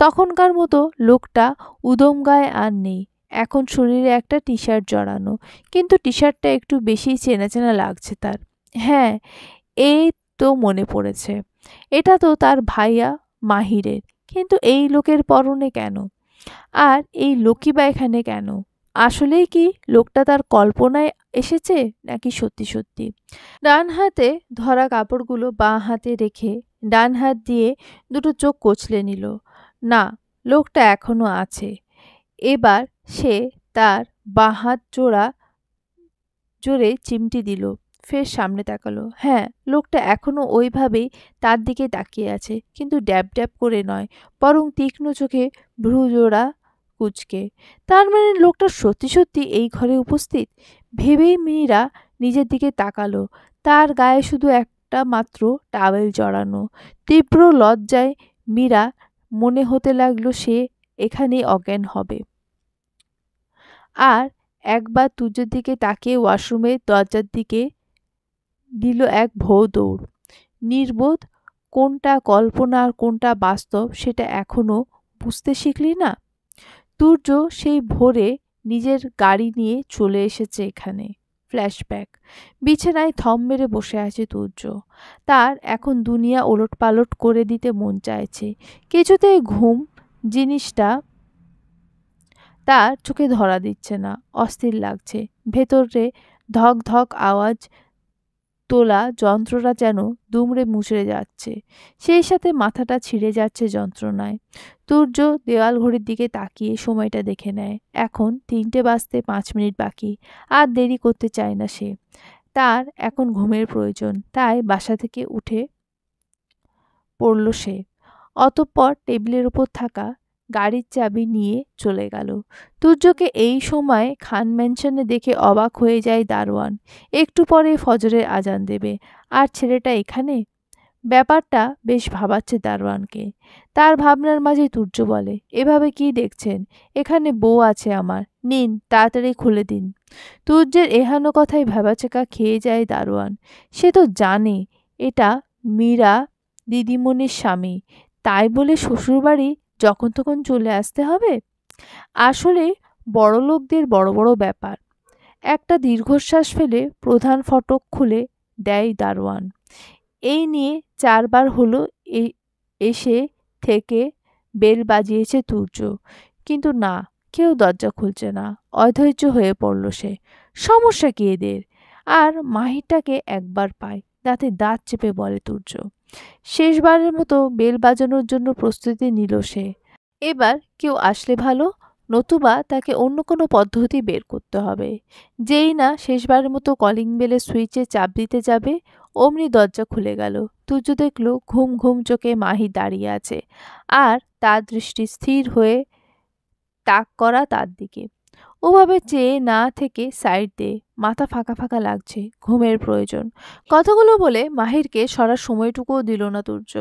তখনকার মতো লোকটা উদম গায়ে আর নেই। এখন শরীরে একটা টি শার্ট জড়ানো, কিন্তু টি শার্টটা একটু বেশি চেনা চেনা লাগছে তার। হ্যাঁ, এই তো মনে পড়েছে, এটা তো তার ভাইয়া মাহিরের। কিন্তু এই লোকের পরনে কেন? আর এই লোকই বা এখানে কেন? আসলেই কি লোকটা তার কল্পনায় এসেছে নাকি সত্যি সত্যি? ডান হাতে ধরা কাপড়গুলো বাঁ হাতে রেখে ডান হাত দিয়ে দুটো চোখ কচলে নিল। না, লোকটা এখনো আছে। এবার সে তার বাঁ হাত জোড়ে চিমটি দিল। ফের সামনে তাকালো। হ্যাঁ, লোকটা এখনো ওইভাবেই তার দিকে তাকিয়ে আছে, কিন্তু ড্যাব ড্যাব করে নয়, বরং তীক্ষ্ণ চোখে ভ্রুজোড়া কুঁচকে। তার মানে লোকটা সত্যি সত্যি এই ঘরে উপস্থিত। ভেবেই মীরা নিজের দিকে তাকালো। তার গায়ে শুধু একটা মাত্র টাওয়েল জড়ানো। তীব্র লজ্জায় মীরা মনে হতে লাগলো সে এখানেই অজ্ঞান হবে। আর একবার তুর্যের দিকে তাকিয়ে ওয়াশরুমের দরজার দিকে দিল এক ভৌ দৌড়। নির্বোধ কোনটা কল্পনা আর কোনটা বাস্তব সেটা এখনো বুঝতে শিখলি না? তুর্য সেই ভোরে নিজের গাড়ি নিয়ে চলে এসেছে এখানে। ফ্ল্যাশব্যাক। বিছানায় থম মেরে বসে আছে তুর্য। তার এখন দুনিয়া ওলটপালট করে দিতে মন চাইছে। কিছুতেই ঘুম জিনিসটা তার চোখে ধরা দিচ্ছে না। অস্থির লাগছে। ভেতরে ধক ধক আওয়াজ তোলা যন্ত্রটা যেন দুমড়ে মুচড়ে যাচ্ছে। সেই সাথে মাথাটা ছিঁড়ে যাচ্ছে যন্ত্রণায়। তুর্য দেওয়াল ঘড়ির দিকে তাকিয়ে সময়টা দেখে নেয়। এখন 3টে বাজতে 5 মিনিট বাকি। আর দেরি করতে চায় না সে। তার এখন ঘুমের প্রয়োজন। তাই বাসা থেকে উঠে পড়ল সে। অতঃপর টেবিলের উপর থাকা গাড়ির চাবি নিয়ে চলে গেল। তুর্যকে এই সময় খান ম্যানশনে দেখে অবাক হয়ে যায় দারোয়ান। একটু পরে ফজরের আজান দেবে, আর ছেলেটা এখানে? ব্যাপারটা বেশ ভাবাচ্ছে দারোয়ানকে। তার ভাবনার মাঝে তুর্য বলে, এভাবে কি দেখছেন? এখানে বউ আছে আমার, নিন তাড়াতাড়ি খুলে দিন। তুর্যের এহানো কথায় ভ্যাবাচেকা খেয়ে যায় দারোয়ান। সে তো জানে এটা মীরা দিদিমণির স্বামী, তাই বলে শ্বশুরবাড়ি যখন তখন চলে আসতে হবে? আসলে বড়লোকদের বড় বড় ব্যাপার। একটা দীর্ঘশ্বাস ফেলে প্রধান ফটক খুলে দেয় দারোয়ান। এই নিয়ে 4 বার হলো এসে থেকে বেল বাজিয়েছে তুর্য, কিন্তু না, কেউ দরজা খুলছে না। অধৈর্য হয়ে পড়ল সে। সমস্যা কি এদের? আর মাহিরটাকে একবার পায়, দাঁতে দাঁত চেপে বলে তুর্য। শেষবারের মতো বেল বাজানোর জন্য প্রস্তুতি নিল সে। এবার কেউ আসলে ভালো, নতুবা তাকে অন্য কোনো পদ্ধতি বের করতে হবে। যেই না শেষবারের মতো কলিং বেলের সুইচে চাপ দিতে যাবে, অমনি দরজা খুলে গেল। তুর্য দেখল ঘুম ঘুম চোখে মাহি দাঁড়িয়ে আছে, আর তার দৃষ্টি স্থির হয়ে তাক করা তার দিকে। ওভাবে চেয়ে না থেকে সাইড দে, মাথা ফাঁকা ফাঁকা লাগছে, ঘুমের প্রয়োজন। কথাগুলো বলে মাহিরকে সরার সময়টুকুও দিল না তুর্য।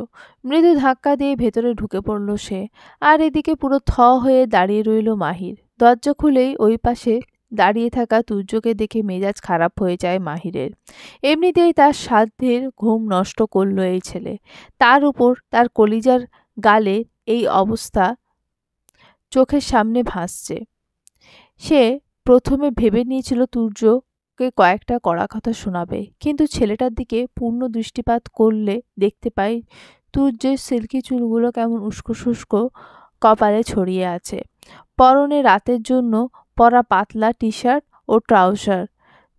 মৃদু ধাক্কা দিয়ে ভেতরে ঢুকে পড়ল সে। আর এদিকে পুরো থ হয়ে দাঁড়িয়ে রইল মাহির। দরজা খুলেই ওই পাশে দাঁড়িয়ে থাকা তুর্যকে দেখে মেজাজ খারাপ হয়ে যায় মাহিরের। এমনিতেই তার সাধ্যের ঘুম নষ্ট করল এই ছেলে। তার উপর তার কলিজার গালে এই অবস্থা চোখের সামনে ভাসছে। সে প্রথমে ভেবে নিয়েছিল তুর্যকে কয়েকটা কড়া কথা শোনাবে, কিন্তু ছেলেটার দিকে পূর্ণ দৃষ্টিপাত করলে দেখতে পাই তুর্যের সিল্কি চুলগুলো কেমন উস্কো শুষ্কো কপালে ছড়িয়ে আছে। পরনে রাতের জন্য পরা পাতলা টি শার্ট ও ট্রাউজার।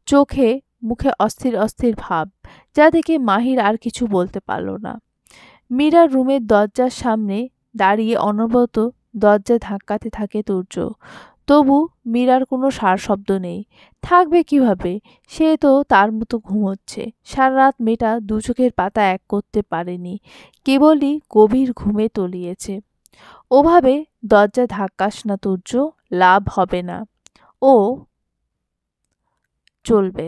চোখে মুখে অস্থির অস্থির ভাব, যা দেখে মাহির আর কিছু বলতে পারল না। মীরার রুমের দরজার সামনে দাঁড়িয়ে অনবরত দরজা ধাক্কাতে থাকে তুর্য। তবু মীরার কোনো সাড়শব্দ নেই। থাকবে কিভাবে? সে তো তার মতো ঘুমোচ্ছে। সারা রাত মেয়েটা দু চোখের পাতা এক করতে পারেনি, কেবলই গভীর ঘুমে তলিয়েছে। ওভাবে দরজা ধাক্কাস না তুর্য, লাভ হবে না। ও চলবে।